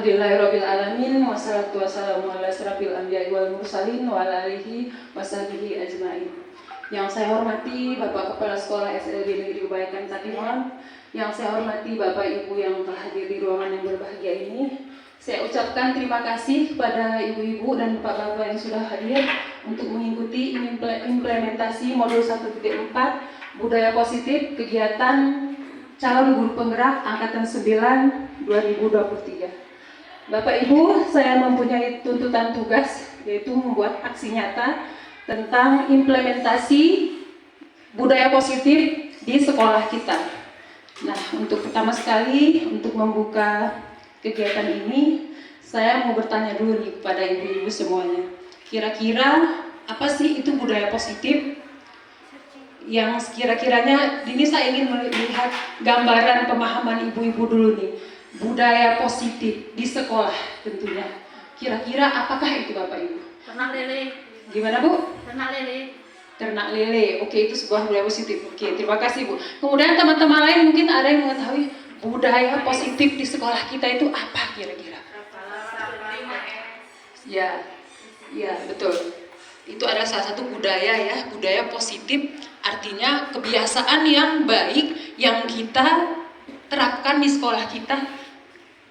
Alhamdulillahirabbil alamin wassalatu wassalamu ala asyrafil anbiya'i wal mursalin wa ala alihi washabihi ajmain. Yang saya hormati Bapak Kepala Sekolah SLB Negeri Ubaikan Tatimon, yang saya hormati Bapak Ibu yang telah hadir di ruangan yang berbahagia ini. Saya ucapkan terima kasih kepada ibu-ibu dan bapak-bapak yang sudah hadir untuk mengikuti implementasi modul 1.4 budaya positif kegiatan calon guru penggerak angkatan 9 2023. Bapak Ibu, saya mempunyai tuntutan tugas yaitu membuat aksi nyata tentang implementasi budaya positif di sekolah kita. Nah, untuk pertama sekali untuk membuka kegiatan ini, saya mau bertanya dulu nih kepada ibu-ibu semuanya. Kira-kira apa sih itu budaya positif? Yang kira-kiranya, ini saya ingin melihat gambaran pemahaman ibu-ibu dulu nih. Budaya positif di sekolah tentunya. Kira-kira apakah itu Bapak Ibu? Ternak lele. Gimana Bu? Ternak lele. Ternak lele. Oke, itu sebuah budaya positif. Oke, terima kasih Bu. Kemudian teman-teman lain mungkin ada yang mengetahui budaya positif di sekolah kita itu apa kira-kira? Ya, betul. Itu adalah salah satu budaya ya, budaya positif artinya kebiasaan yang baik yang kita terapkan di sekolah kita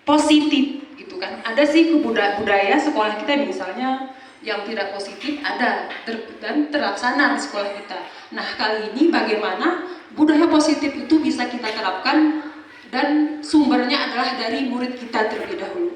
positif gitu kan. Ada sih budaya sekolah kita misalnya yang tidak positif ada dan terlaksana di sekolah kita. Nah, kali ini bagaimana budaya positif itu bisa kita terapkan dan sumbernya adalah dari murid kita terlebih dahulu.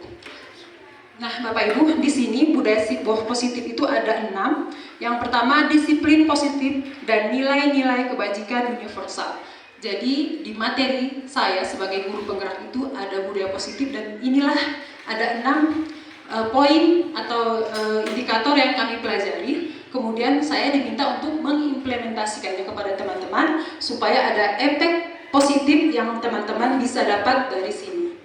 Nah, Bapak Ibu, di sini budaya positif itu ada 6. Yang pertama, disiplin positif dan nilai-nilai kebajikan universal. Jadi, di materi saya sebagai guru penggerak itu ada budaya positif dan inilah ada 6 poin atau indikator yang kami pelajari. Kemudian saya diminta untuk mengimplementasikannya kepada teman-teman supaya ada efek positif yang teman-teman bisa dapat dari sini.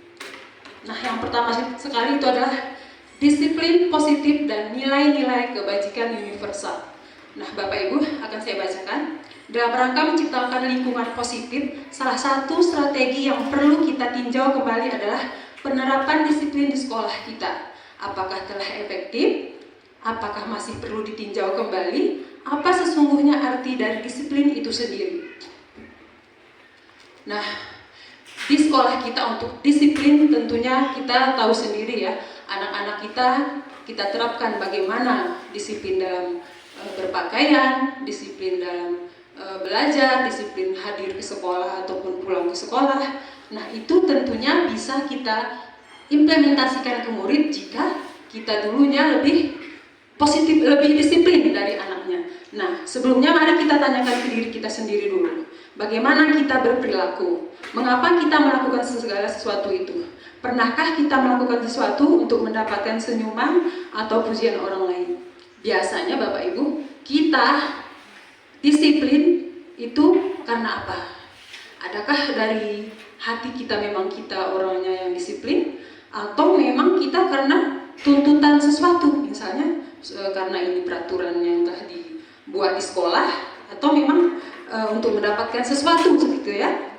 Nah, yang pertama sekali itu adalah disiplin positif dan nilai-nilai kebajikan universal. Nah, Bapak Ibu akan saya bacakan. Dalam rangka menciptakan lingkungan positif, salah satu strategi yang perlu kita tinjau kembali adalah penerapan disiplin di sekolah kita. Apakah telah efektif? Apakah masih perlu ditinjau kembali? Apa sesungguhnya arti dari disiplin itu sendiri? Nah, di sekolah kita untuk disiplin tentunya kita tahu sendiri ya, anak-anak kita terapkan bagaimana disiplin dalam berpakaian, disiplin dalam belajar, disiplin hadir ke sekolah ataupun pulang ke sekolah. Nah, itu tentunya bisa kita implementasikan ke murid jika kita dulunya lebih positif, lebih disiplin dari anaknya. Nah, sebelumnya mari kita tanyakan ke diri kita sendiri dulu. Bagaimana kita berperilaku? Mengapa kita melakukan segala sesuatu itu? Pernahkah kita melakukan sesuatu untuk mendapatkan senyuman atau pujian orang lain? Biasanya Bapak Ibu, kita disiplin itu karena apa? Adakah dari hati kita memang kita orangnya yang disiplin? Atau memang kita karena tuntutan sesuatu? Misalnya karena ini peraturan yang telah dibuat di sekolah, atau memang untuk mendapatkan sesuatu gitu ya.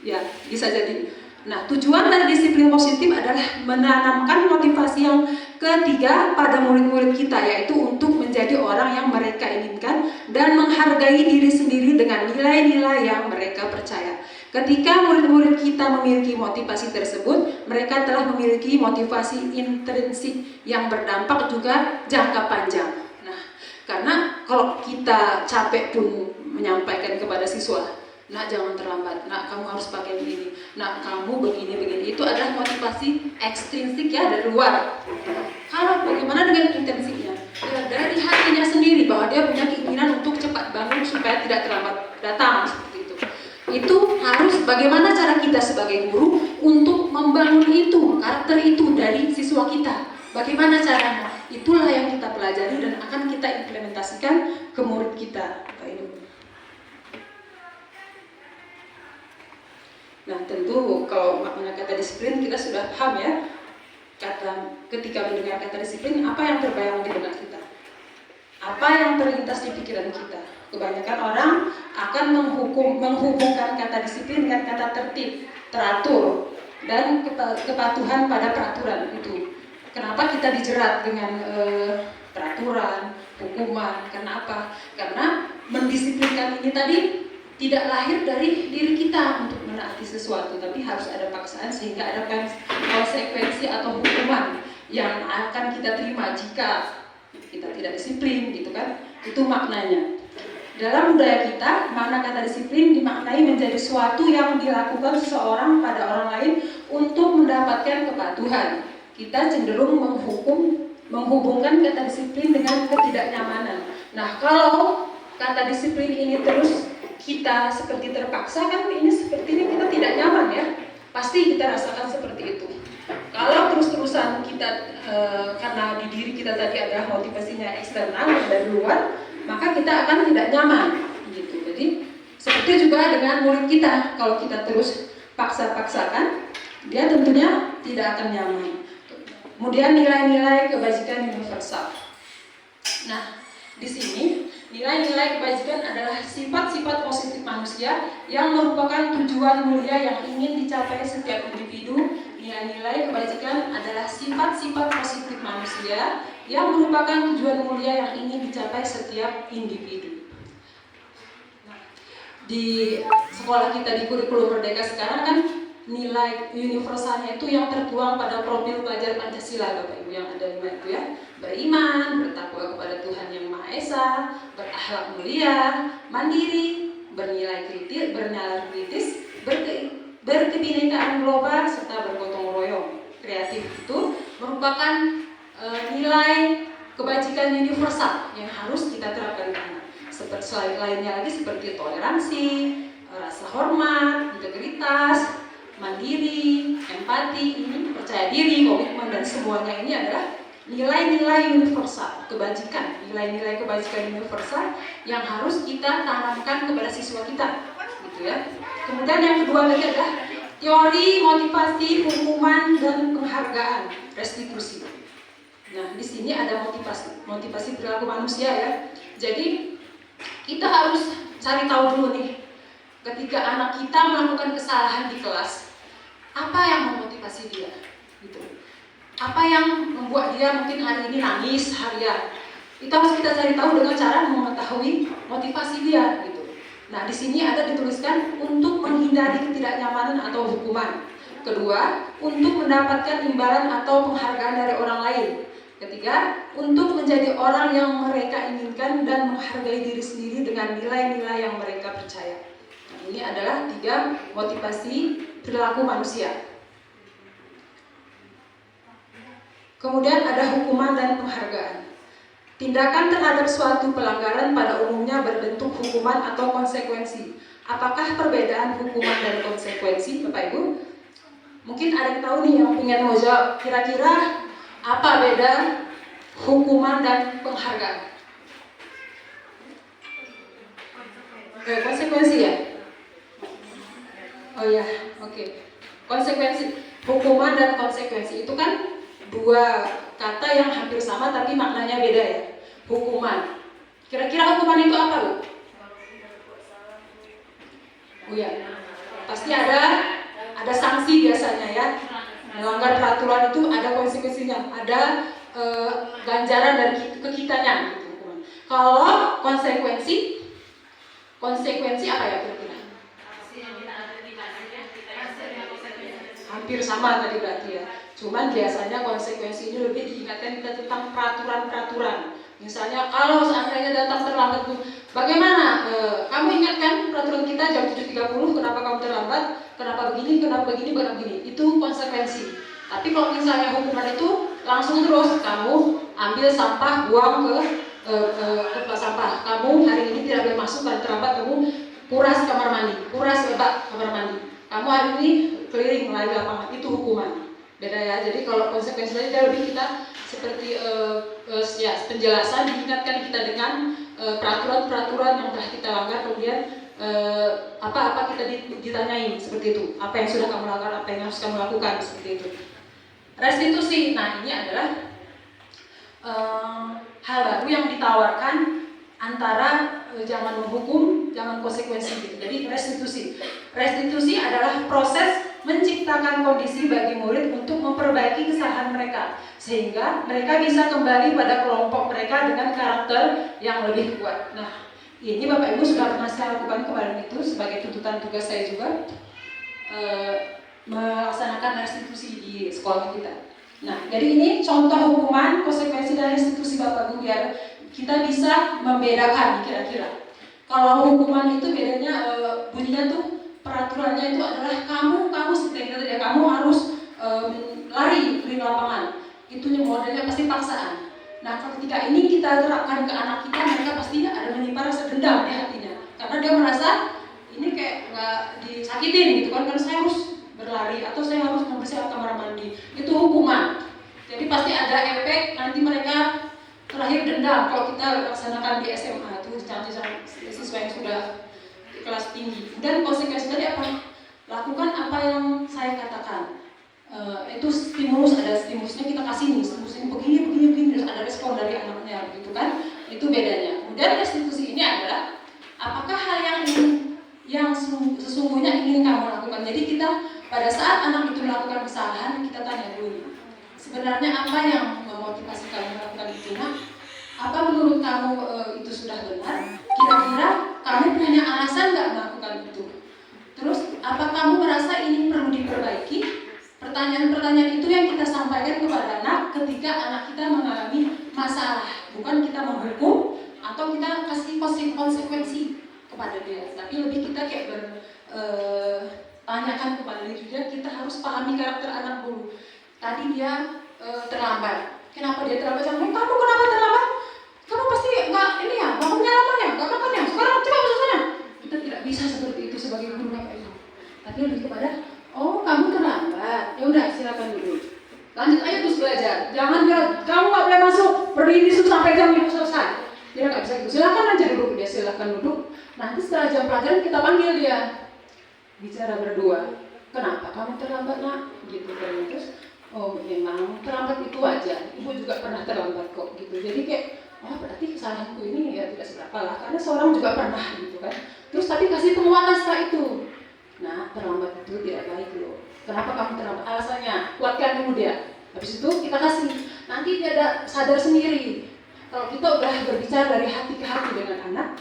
Ya, bisa jadi. Nah, tujuan dari disiplin positif adalah menanamkan motivasi yang ketiga pada murid-murid kita, yaitu untuk menjadi orang yang mereka inginkan dan menghargai diri sendiri dengan nilai-nilai yang mereka percaya. Ketika murid-murid kita memiliki motivasi tersebut, mereka telah memiliki motivasi intrinsik yang berdampak juga jangka panjang. Nah, karena kalau kita capek pun menyampaikan kepada siswa, nak jangan terlambat, nak kamu harus pakai ini, nak kamu begini, itu adalah motivasi ekstrinsik ya dari luar. Kalau bagaimana dengan intrinsiknya? Ya, dari hatinya sendiri bahwa dia punya keinginan untuk cepat bangun supaya tidak terlambat datang seperti itu. Itu harus bagaimana cara kita sebagai guru untuk membangun itu, karakter itu dari siswa kita. Bagaimana caranya? Itulah yang kita pelajari dan akan kita implementasikan ke murid kita. Nah, tentu kalau makna kata disiplin kita sudah paham ya. Ketika mendengar kata disiplin, apa yang terbayang di benak kita? Apa yang terlintas di pikiran kita? Kebanyakan orang akan menghubungkan kata disiplin dengan kata tertib, teratur. dan kepatuhan pada peraturan itu. Kenapa kita dijerat dengan peraturan, hukuman? Karena apa? Karena mendisiplinkan ini tadi tidak lahir dari diri kita untuk menaati sesuatu, tapi harus ada paksaan sehingga ada konsekuensi atau hukuman yang akan kita terima jika kita tidak disiplin, gitu kan? Itu maknanya. Dalam budaya kita, makna kata disiplin dimaknai menjadi suatu yang dilakukan seseorang pada orang lain untuk mendapatkan kepatuhan. Kita cenderung menghubungkan kata disiplin dengan ketidaknyamanan. Nah, kalau kata disiplin ini terus kita seperti terpaksa, kan ini sepertinya kita tidak nyaman ya. Pasti kita rasakan seperti itu. Kalau terus-terusan kita karena di diri kita tadi ada motivasinya eksternal dari luar, maka kita akan tidak nyaman gitu. Jadi seperti juga dengan murid kita, kalau kita terus paksa-paksakan, dia tentunya tidak akan nyaman. Kemudian nilai-nilai kebajikan universal. Nah, di sini nilai-nilai kebajikan adalah sifat-sifat positif manusia yang merupakan tujuan mulia yang ingin dicapai setiap individu. Nilai-nilai kebajikan adalah sifat-sifat positif manusia yang merupakan tujuan mulia yang ingin dicapai setiap individu. Nah, di sekolah kita di kurikulum Merdeka sekarang kan nilai universalnya itu yang tertuang pada profil pelajar Pancasila, Bapak Ibu, yang ada 5 itu ya. Beriman, bertakwa kepada Tuhan Yang Maha Esa, berakhlak mulia, mandiri, bernilai kritis, bernalar kritis, berkebinekaan global, serta bergotong royong. Kreatif itu merupakan nilai kebajikan universal yang harus kita terapkan di anak. Seperti lainnya lagi seperti toleransi, rasa hormat, integritas, mandiri, empati, percaya diri, komitmen, dan semuanya ini adalah nilai-nilai universal kebajikan, nilai-nilai kebajikan universal yang harus kita tanamkan kepada siswa kita, gitu ya. Kemudian yang kedua lagi adalah teori, motivasi, hukuman, dan penghargaan, restitusi. Nah, di sini ada motivasi perilaku manusia ya. Jadi kita harus cari tahu dulu nih, ketika anak kita melakukan kesalahan di kelas, apa yang memotivasi dia, gitu. Apa yang membuat dia mungkin hari ini nangis harian. Itu harus kita cari tahu dengan cara mengetahui motivasi dia, gitu. Nah, di sini ada dituliskan untuk menghindari ketidaknyamanan atau hukuman. Kedua, untuk mendapatkan imbalan atau penghargaan dari orang lain. Ketiga, untuk menjadi orang yang mereka inginkan dan menghargai diri sendiri dengan nilai-nilai yang mereka percaya. Nah, ini adalah 3 motivasi perilaku manusia. Kemudian ada hukuman dan penghargaan. Tindakan terhadap suatu pelanggaran pada umumnya berbentuk hukuman atau konsekuensi. Apakah perbedaan hukuman dan konsekuensi, Bapak Ibu? Mungkin ada yang tahu nih yang pengen mau jawab. Kira-kira apa beda hukuman dan penghargaan? Konsekuensi ya? Oh ya, oke. Konsekuensi, hukuman dan konsekuensi itu kan 2 kata yang hampir sama tapi maknanya beda ya. Hukuman. Kira-kira hukuman itu apa, Bu? Oh ya. Pasti ada sanksi biasanya ya. Melanggar peraturan itu ada konsekuensinya, ada ganjaran dari kitanya gitu. Kalau konsekuensi apa ya kira-kira? Hampir sama tadi berarti ya. Cuman biasanya konsekuensi ini lebih diingatkan kita tentang peraturan-peraturan. Misalnya kalau seandainya datang terlambat, bagaimana? Kamu ingatkan peraturan kita jam 7.30, kenapa kamu terlambat? Kenapa begini, kenapa begini? Itu konsekuensi. Tapi kalau misalnya hukuman itu langsung terus, kamu ambil sampah, buang ke tempat sampah. Kamu hari ini tidak boleh masuk dan terlambat, kamu kuras kamar mandi, kuras lebak kamar mandi. Kamu hari ini keliling melalui lapangan, itu hukuman. Beda ya. Jadi kalau konsekuensinya lebih kita seperti ya penjelasan, diingatkan kita dengan peraturan-peraturan yang telah kita langgar, kemudian apa-apa kita ditanyain seperti itu, apa yang sudah kamu lakukan, apa yang harus kamu lakukan, seperti itu. Restitusi, nah ini adalah hal baru yang ditawarkan antara jangan menghukum, jangan konsekuensi gitu. Jadi restitusi adalah proses menciptakan menciptakan kondisi bagi murid untuk memperbaiki kesalahan mereka, sehingga mereka bisa kembali pada kelompok mereka dengan karakter yang lebih kuat. Nah, ini Bapak Ibu sudah pernah saya lakukan kemarin itu sebagai tuntutan tugas saya juga, melaksanakan restitusi di sekolah kita. Nah, jadi ini contoh hukuman, konsekuensi dari restitusi Bapak Ibu biar kita bisa membedakan kira-kira. Kalau hukuman itu bedanya bunyinya tuh peraturannya itu adalah kamu seperti yang tadi ya, kamu harus lari di lapangan. Itu modelnya pasti paksaan. Nah, ketika ini kita terapkan ke anak kita, mereka pasti ada menyimpan rasa dendam di hatinya, karena dia merasa ini kayak nggak disakitin gitu kan, karena saya harus berlari atau saya harus membersihkan kamar mandi. Itu hukuman. Jadi pasti ada efek nanti mereka terakhir dendam kalau kita laksanakan di SMA itu siswa yang sudah di kelas tinggi. Dan konsekuensi tadi apa? Lakukan apa yang saya katakan. Itu stimulus, ada stimulusnya kita kasih nih, stimulus ini begini, terus ada respon dari anaknya gitu kan. Itu bedanya. Kemudian restitusi ini adalah apakah hal yang sesungguhnya ingin kamu lakukan. Jadi kita pada saat anak itu melakukan kesalahan, kita tanya dulu, sebenarnya apa yang memotivasi kamu melakukan itu? Nah, apa menurut kamu itu sudah benar? Kira-kira kamu punya alasan nggak melakukan itu? Terus, apa kamu merasa ini perlu diperbaiki? Pertanyaan-pertanyaan itu yang kita sampaikan kepada anak ketika anak kita mengalami masalah. Bukan kita menghukum atau kita kasih konsekuensi kepada dia, tapi lebih kita kayak tanyakan kepada diri dia, kita harus pahami karakter anak dulu. Tadi dia terlambat. Kenapa dia terlambat? Kamu kenapa terlambat? Kamu pasti nggak ini ya, bangunnya lama ya, nggak makan ya. Sekarang coba masuk sana. Kita tidak bisa seperti itu sebagai guru Bapak Ibu. Tapi lebih kepada, oh kamu terlambat. Ya udah silakan dulu. Lanjut aja terus belajar. Jangan kamu nggak boleh masuk berdiri sampai jam 5 selesai. Dia nggak bisa gitu. Silakan aja duduk. Dia silakan duduk. Nanti setelah jam pelajaran kita panggil dia. Bicara berdua, kenapa kamu terlambat nak? Gitu kan. Terus, oh memang terlambat itu wajar, ibu juga pernah terlambat kok gitu. Jadi kayak, oh berarti kesalahanku ini ya tidak seberapa lah, karena seorang juga pernah gitu kan. Terus tapi kasih penguatan setelah itu. Nah, terlambat itu tidak baik loh. Kenapa kamu terlambat? Alasannya, kuatkan dulu dia. Habis itu kita kasih, nanti dia ada sadar sendiri. Kalau kita udah berbicara dari hati ke hati dengan anak,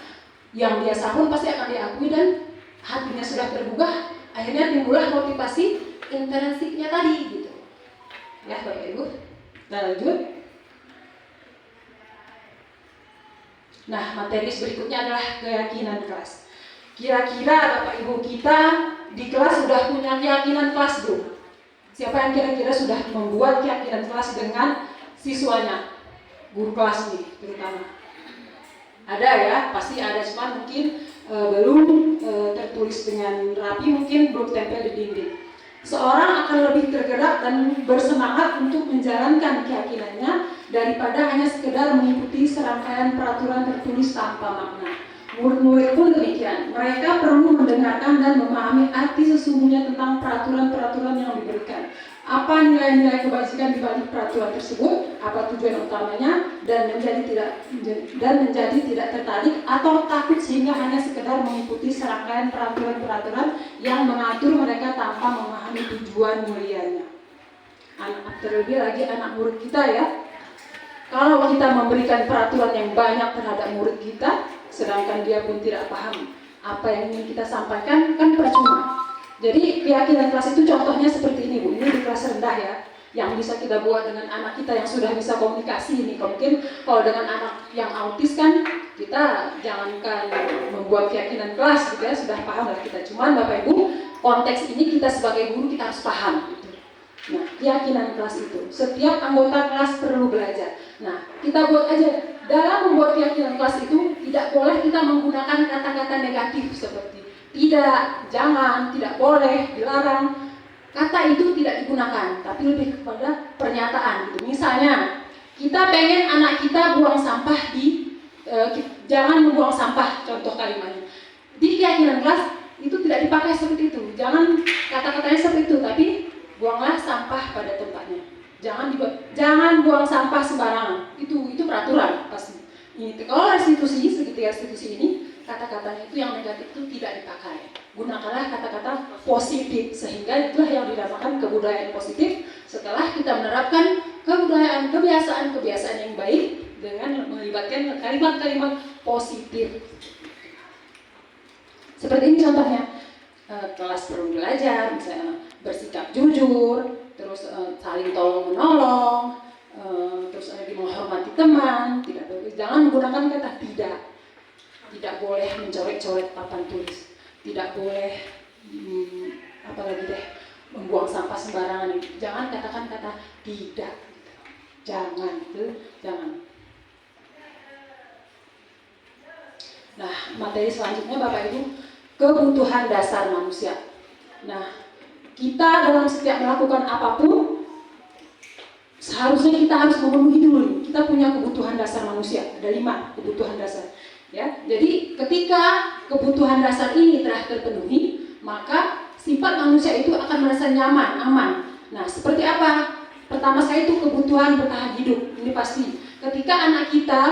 yang dia sahur pasti akan diakui dan hatinya sudah tergugah, akhirnya timbullah motivasi intrinsiknya tadi gitu. Ya Bapak Ibu, nah lanjut. Nah, materi berikutnya adalah keyakinan kelas. Kira-kira Bapak Ibu kita di kelas sudah punya keyakinan kelas belum? Siapa yang kira-kira sudah membuat keyakinan kelas dengan siswanya? Guru kelas nih terutama. Ada ya, pasti ada, cuma mungkin belum tertulis dengan rapi, mungkin belum tempel di dinding. Seorang akan lebih tergerak dan bersemangat untuk menjalankan keyakinannya daripada hanya sekedar mengikuti serangkaian peraturan tertulis tanpa makna. Murid-murid pun demikian. Mereka perlu mendengarkan dan memahami arti sesungguhnya tentang peraturan-peraturan yang diberikan. Apa nilai-nilai kebajikan di balik peraturan tersebut, apa tujuan utamanya, dan menjadi tidak tertarik atau takut sehingga hanya sekedar mengikuti serangkaian peraturan-peraturan yang mengatur mereka tanpa memahami tujuan mulianya. Terlebih lagi anak murid kita ya. Kalau kita memberikan peraturan yang banyak terhadap murid kita, sedangkan dia pun tidak paham apa yang ingin kita sampaikan, kan percuma. Jadi keyakinan kelas itu contohnya seperti ini Bu, ini di kelas rendah ya, yang bisa kita buat dengan anak kita yang sudah bisa komunikasi ini. Mungkin kalau dengan anak yang autis kan kita jangankan membuat keyakinan kelas gitu ya, sudah paham lah kita. Cuman Bapak Ibu, konteks ini kita sebagai guru kita harus paham gitu. Nah, keyakinan kelas itu, setiap anggota kelas perlu belajar. Nah, kita buat aja, dalam membuat keyakinan kelas itu tidak boleh kita menggunakan kata-kata negatif seperti tidak, jangan, tidak boleh, dilarang. Kata itu tidak digunakan, tapi lebih kepada pernyataan gitu. Misalnya, kita pengen anak kita buang sampah jangan membuang sampah, contoh kalimatnya. Di keyakinan kelas itu tidak dipakai seperti itu. Jangan kata-katanya seperti itu, tapi buanglah sampah pada tempatnya. Jangan buang sampah sembarangan. Itu peraturan pasti. Ini kalau restitusi, segitiga restitusi ini kata-katanya itu yang negatif itu tidak dipakai. Gunakanlah kata-kata positif, sehingga itulah yang dinamakan kebudayaan positif. Setelah kita menerapkan kebudayaan, kebiasaan-kebiasaan yang baik dengan melibatkan kalimat-kalimat positif. Seperti ini contohnya, kelas perlu belajar, misalnya bersikap jujur, terus saling tolong menolong, terus lagi menghormati teman, jangan menggunakan kata tidak boleh mencoret-coret papan tulis, tidak boleh membuang sampah sembarangan. Jangan katakan kata tidak, jangan. Nah, materi selanjutnya Bapak Ibu, kebutuhan dasar manusia. Nah, kita dalam setiap melakukan apapun, seharusnya kita harus memenuhi dulu. Kita punya kebutuhan dasar manusia, ada 5 kebutuhan dasar. Ya, jadi ketika kebutuhan dasar ini telah terpenuhi, maka sifat manusia itu akan merasa nyaman, aman. Nah, seperti apa? Pertama sekali itu kebutuhan bertahan hidup. Ini pasti. Ketika anak kita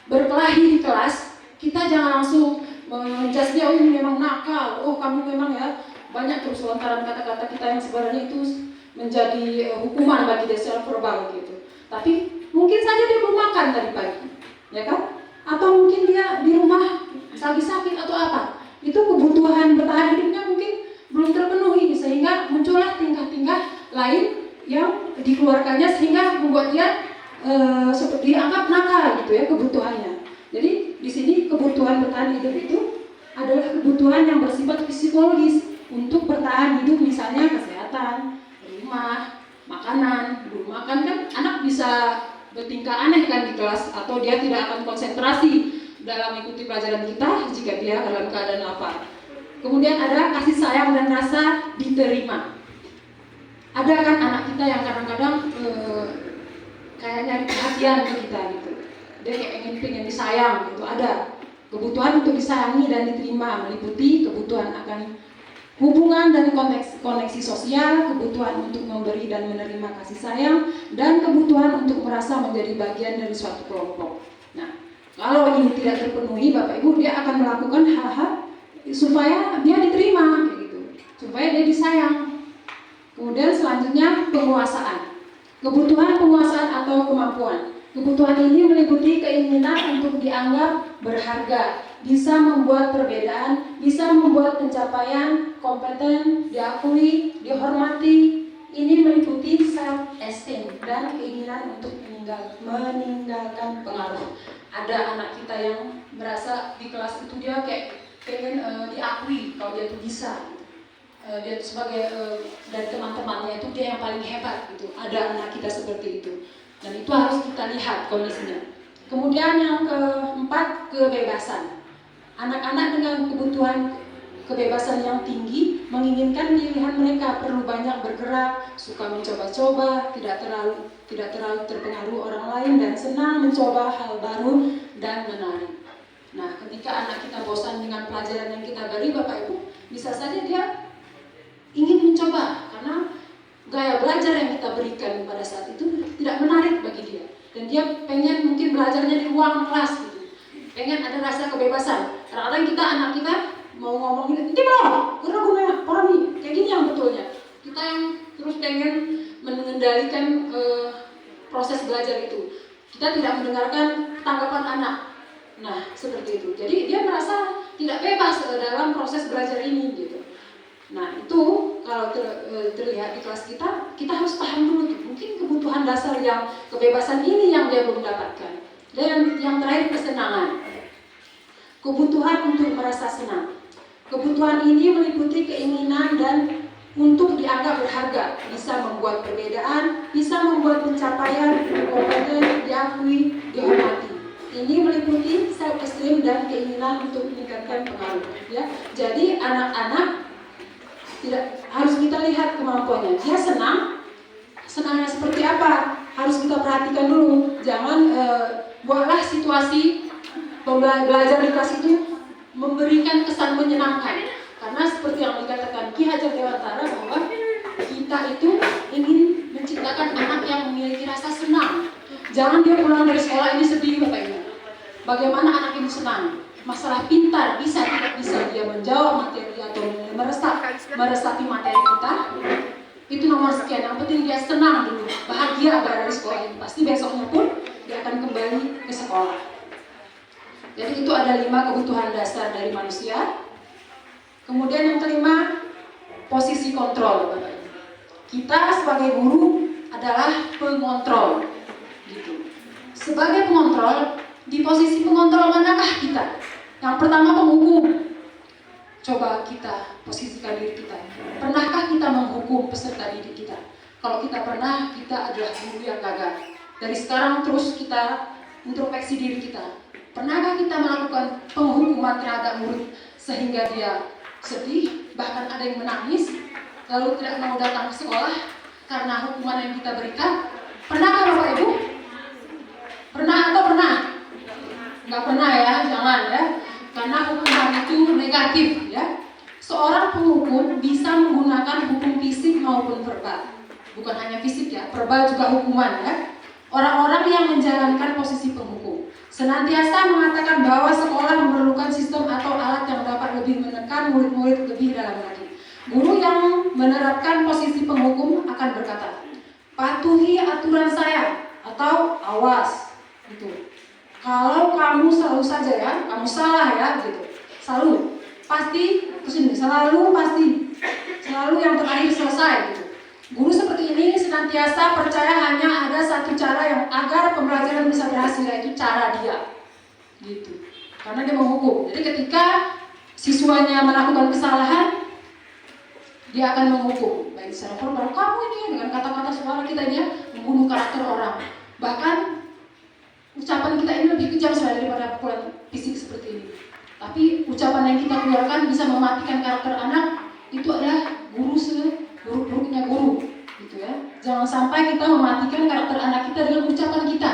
berkelahi di kelas, kita jangan langsung menjudge dia, oh ini memang nakal, oh kamu memang ya, banyak terus lontaran kata-kata kita yang sebenarnya itu menjadi hukuman bagi dia secara verbal gitu. Tapi mungkin saja dia belum makan tadi pagi, ya kan? Atau mungkin dia di rumah lagi sakit atau apa. Itu kebutuhan bertahan hidupnya mungkin belum terpenuhi, sehingga muncullah tingkah-tingkah lain yang dikeluarkannya sehingga membuat dia seperti dianggap nakal gitu ya kebutuhannya. Jadi di sini kebutuhan bertahan hidup itu adalah kebutuhan yang bersifat psikologis untuk bertahan hidup, misalnya kesehatan, rumah, makanan. Belum makan kan anak bisa bertingkah aneh kan di kelas, atau dia tidak akan konsentrasi dalam mengikuti pelajaran kita jika dia dalam keadaan lapar. Kemudian ada kasih sayang dan rasa diterima. Ada kan anak kita yang kadang-kadang kayak nyari perhatian ke kita gitu. Dia kayak pengen disayang gitu. Ada kebutuhan untuk disayangi dan diterima, meliputi kebutuhan akan hubungan dan koneksi sosial, kebutuhan untuk memberi dan menerima kasih sayang, dan kebutuhan untuk merasa menjadi bagian dari suatu kelompok. Nah, kalau ini tidak terpenuhi, Bapak Ibu, dia akan melakukan hal-hal supaya dia diterima, gitu, supaya dia disayang. Kemudian selanjutnya penguasaan, kebutuhan penguasaan atau kemampuan. Kebutuhan ini meliputi keinginan untuk dianggap berharga, bisa membuat perbedaan, bisa membuat pencapaian, kompeten, diakui, dihormati. Ini meliputi self-esteem dan keinginan untuk meninggalkan pengaruh. Ada anak kita yang merasa di kelas itu dia kayak pengen diakui kalau dia itu bisa. Dia sebagai dari teman-temannya itu dia yang paling hebat gitu. Ada anak kita seperti itu. Dan itu harus kita lihat kondisinya. Kemudian yang keempat, kebebasan. Anak-anak dengan kebutuhan kebebasan yang tinggi menginginkan pilihan mereka, perlu banyak bergerak, suka mencoba-coba, tidak terlalu terpengaruh orang lain, dan senang mencoba hal baru dan menarik. Nah, ketika anak kita bosan dengan pelajaran yang kita beri, Bapak Ibu, bisa saja dia ingin mencoba karena gaya belajar yang kita berikan pada saat itu tidak menarik bagi dia, dan dia pengen mungkin belajarnya di ruang kelas gitu, pengen ada rasa kebebasan. Kadang-kadang kita anak kita mau ngomong ini mau, karena gue orang nih kayak gini yang betulnya. Kita yang terus pengen mengendalikan proses belajar itu, kita tidak mendengarkan tanggapan anak. Nah seperti itu, jadi dia merasa tidak bebas dalam proses belajar ini gitu. Nah itu kalau terlihat di kelas kita harus paham dulu tuh. Mungkin kebutuhan dasar yang kebebasan ini yang dia belum dapatkan. Dan yang terakhir kesenangan, kebutuhan untuk merasa senang. Kebutuhan ini meliputi keinginan dan untuk dianggap berharga, bisa membuat perbedaan, bisa membuat pencapaian, kompeten, diakui, dihormati. Ini meliputi self-esteem dan keinginan untuk meningkatkan pengaruh. Ya, jadi anak-anak tidak harus kita lihat kemampuannya. Dia senangnya seperti apa? Harus kita perhatikan dulu. Jangan buatlah situasi belajar di kelas itu memberikan kesan menyenangkan. Karena seperti yang dikatakan Ki Hajar Dewantara bahwa kita itu ingin menciptakan anak yang memiliki rasa senang. Jangan dia pulang dari sekolah ini sedih, Bapak Ibu. Bagaimana anak ini senang? masalah pintar, bisa tidak bisa dia menjawab materi atau meresapi materi kita, itu nomor sekian. Yang penting dia senang dulu, bahagia berada di sekolah ini. Pasti besoknya pun dia akan kembali ke sekolah. Jadi itu ada 5 kebutuhan dasar dari manusia. Kemudian yang kelima, posisi kontrol, Bapak Ibu. Kita sebagai guru adalah pengontrol, gitu. Sebagai pengontrol, di posisi pengontrol manakah kita? Yang pertama, penghukum. Coba kita posisikan diri kita. Pernahkah kita menghukum peserta didik kita? Kalau kita pernah, kita adalah guru yang gagal. Dari sekarang terus kita introspeksi diri kita. Pernahkah kita melakukan penghukuman terhadap murid sehingga dia sedih, bahkan ada yang menangis, lalu tidak mau datang ke sekolah karena hukuman yang kita berikan? Pernahkah Bapak Ibu? Pernah atau pernah? Nggak pernah ya, jangan ya. Karena hukuman itu negatif ya. Seorang penghukum bisa menggunakan hukum fisik maupun verbal. Bukan hanya fisik ya, verbal juga hukuman ya. Orang-orang yang menjalankan posisi penghukum senantiasa mengatakan bahwa sekolah memerlukan sistem atau alat yang dapat lebih menekan murid-murid lebih dalam lagi. Guru yang menerapkan posisi penghukum akan berkata, patuhi aturan saya atau awas gitu. Kalau kamu selalu saja ya, kamu salah ya gitu. Selalu pasti kesini, selalu pasti. Selalu yang terakhir selesai gitu. Guru seperti ini senantiasa percaya hanya ada satu cara yang agar pembelajaran bisa berhasil, yaitu cara dia. Gitu. Karena dia menghukum. Jadi ketika siswanya melakukan kesalahan, dia akan menghukum. Baik secara verbal, kamu ini dengan kata-kata suara kita dia membunuh karakter orang. Bahkan ucapan kita ini lebih kejam daripada pukulan fisik seperti ini. Tapi ucapan yang kita keluarkan bisa mematikan karakter anak. Itu adalah guru seburuk-buruknya guru, gitu ya. Jangan sampai kita mematikan karakter anak kita dengan ucapan kita.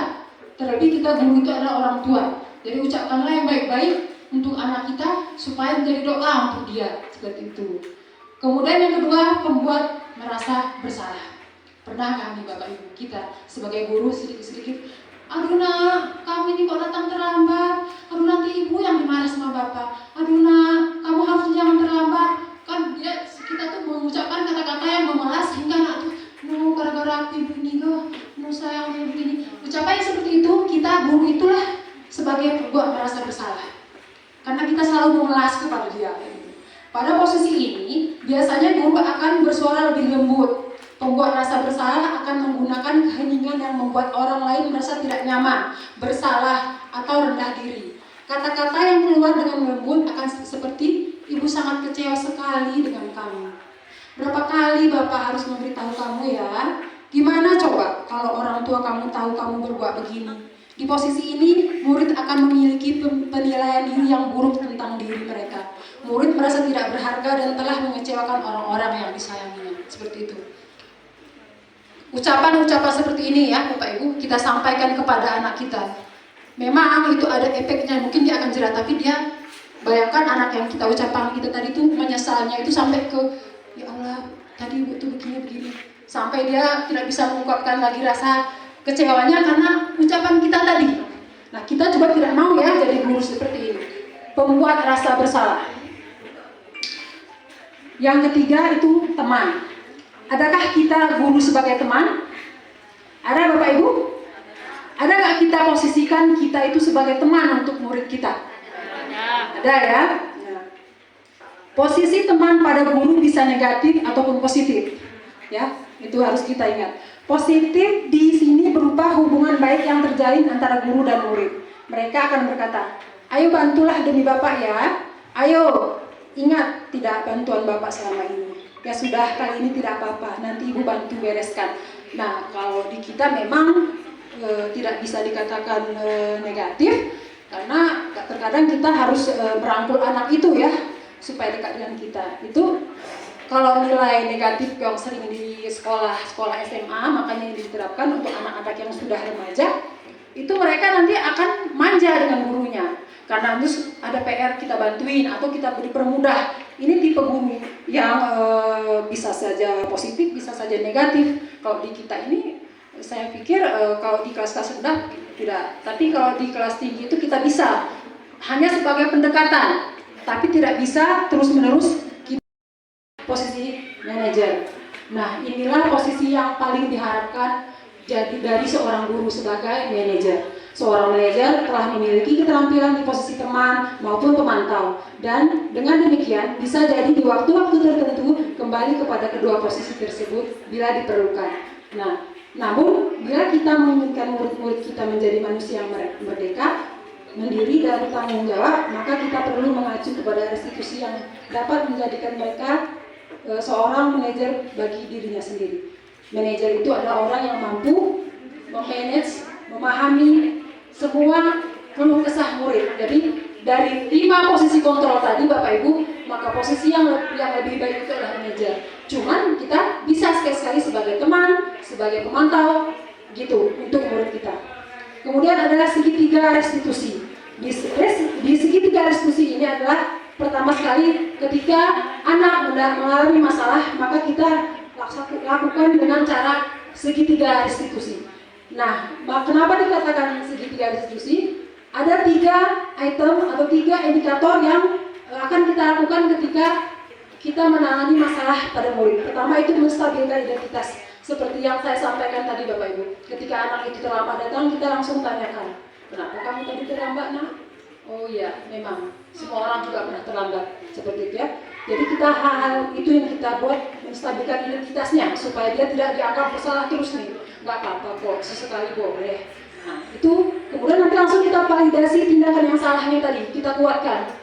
Terlebih kita guru itu adalah orang tua. Jadi ucapkanlah yang baik-baik untuk anak kita supaya menjadi doa untuk dia, seperti itu. Kemudian yang kedua, membuat merasa bersalah. Pernah kami Bapak Ibu kita sebagai guru sedikit-sedikit, aduh nak, kamu ini kok datang terlambat. Aduh nanti ibu yang dimarah sama bapak. Aduh nak, kamu harus jangan terlambat. Kan dia, kita tuh mengucapkan kata-kata yang memelas sehingga anak tuh, no gara-gara aku ibu ini go, no sayang dia begini. Ucapan yang seperti itu, kita guru itulah sebagai pembuat merasa bersalah. Karena kita selalu memelas kepada dia. Pada posisi ini, biasanya guru akan bersuara lebih lembut. Pembuat rasa bersalah akan menggunakan keheningan yang membuat orang lain merasa tidak nyaman, bersalah, atau rendah diri. Kata-kata yang keluar dengan lembut akan seperti, ibu sangat kecewa sekali dengan kamu. Berapa kali bapak harus memberitahu kamu ya? Gimana coba kalau orang tua kamu tahu kamu berbuat begini? Di posisi ini, murid akan memiliki penilaian diri yang buruk tentang diri mereka. Murid merasa tidak berharga dan telah mengecewakan orang-orang yang disayanginya. Seperti itu. Ucapan-ucapan seperti ini ya Bapak Ibu, kita sampaikan kepada anak kita. Memang itu ada efeknya, mungkin dia akan jerah, tapi dia bayangkan anak yang kita ucapkan kita tadi itu menyesalnya itu sampai ke, ya Allah, tadi ibu tuh begini-begini. Sampai dia tidak bisa mengungkapkan lagi rasa kecewanya karena ucapan kita tadi. Nah kita juga tidak mau ya jadi guru seperti ini, pembuat rasa bersalah. Yang ketiga itu teman. Adakah kita guru sebagai teman? Ada Bapak Ibu? Ada nggak kita posisikan kita itu sebagai teman untuk murid kita? Ada ya? Posisi teman pada guru bisa negatif ataupun positif. Ya, itu harus kita ingat. Positif di sini berupa hubungan baik yang terjalin antara guru dan murid. Mereka akan berkata, ayo bantulah demi Bapak ya. Ayo, ingat tidak bantuan Bapak selama ini. Ya sudah, kali ini tidak apa-apa, nanti ibu bantu bereskan. Nah, kalau di kita memang tidak bisa dikatakan negatif, karena terkadang kita harus merangkul anak itu ya, supaya dekat dengan kita. Itu kalau nilai negatif yang sering di sekolah SMA, makanya diterapkan untuk anak-anak yang sudah remaja, itu mereka nanti akan manja dengan gurunya. Karena terus ada PR kita bantuin atau kita beri permudah. Ini tipe guru yang bisa saja positif, bisa saja negatif. Kalau di kita ini, saya pikir kalau di kelas-kelas rendah tidak. Tapi kalau di kelas tinggi itu kita bisa hanya sebagai pendekatan, tapi tidak bisa terus-menerus kita posisi manajer. Nah, inilah posisi yang paling diharapkan jadi dari seorang guru sebagai manajer. Seorang manajer telah memiliki keterampilan di posisi teman maupun pemantau, dan dengan demikian bisa jadi di waktu-waktu tertentu kembali kepada kedua posisi tersebut bila diperlukan. Nah, namun bila kita menginginkan murid-murid kita menjadi manusia yang merdeka, mandiri dan bertanggung jawab, maka kita perlu mengacu kepada restitusi yang dapat menjadikan mereka seorang manajer bagi dirinya sendiri. Manajer itu adalah orang yang mampu memanage, memahami semua keluh kesah murid. Jadi dari 5 posisi kontrol tadi Bapak Ibu, maka posisi yang lebih baik itu adalah manajer. Cuman kita bisa sekali-sekali sebagai teman, sebagai pemantau gitu untuk murid kita. Kemudian adalah segitiga restitusi. Di segitiga restitusi ini adalah pertama sekali ketika anak mengalami masalah, maka kita lakukan dengan cara segitiga restitusi. Nah, kenapa dikatakan segitiga restitusi? Ada 3 item atau 3 indikator yang akan kita lakukan ketika kita menangani masalah pada murid. Pertama itu menstabilkan identitas. Seperti yang saya sampaikan tadi Bapak Ibu. Ketika anak itu terlambat datang, kita langsung tanyakan, kenapa kamu tadi terlambat, nak? Oh iya, memang. Semua orang juga pernah terlambat. Seperti itu ya. Jadi kita hal itu yang kita buat menstabilkan identitasnya supaya dia tidak dianggap bersalah terus nih. Nggak apa-apa kok, sesekali boleh. Nah, itu kemudian nanti langsung kita validasi tindakan yang salahnya tadi, kita kuatkan.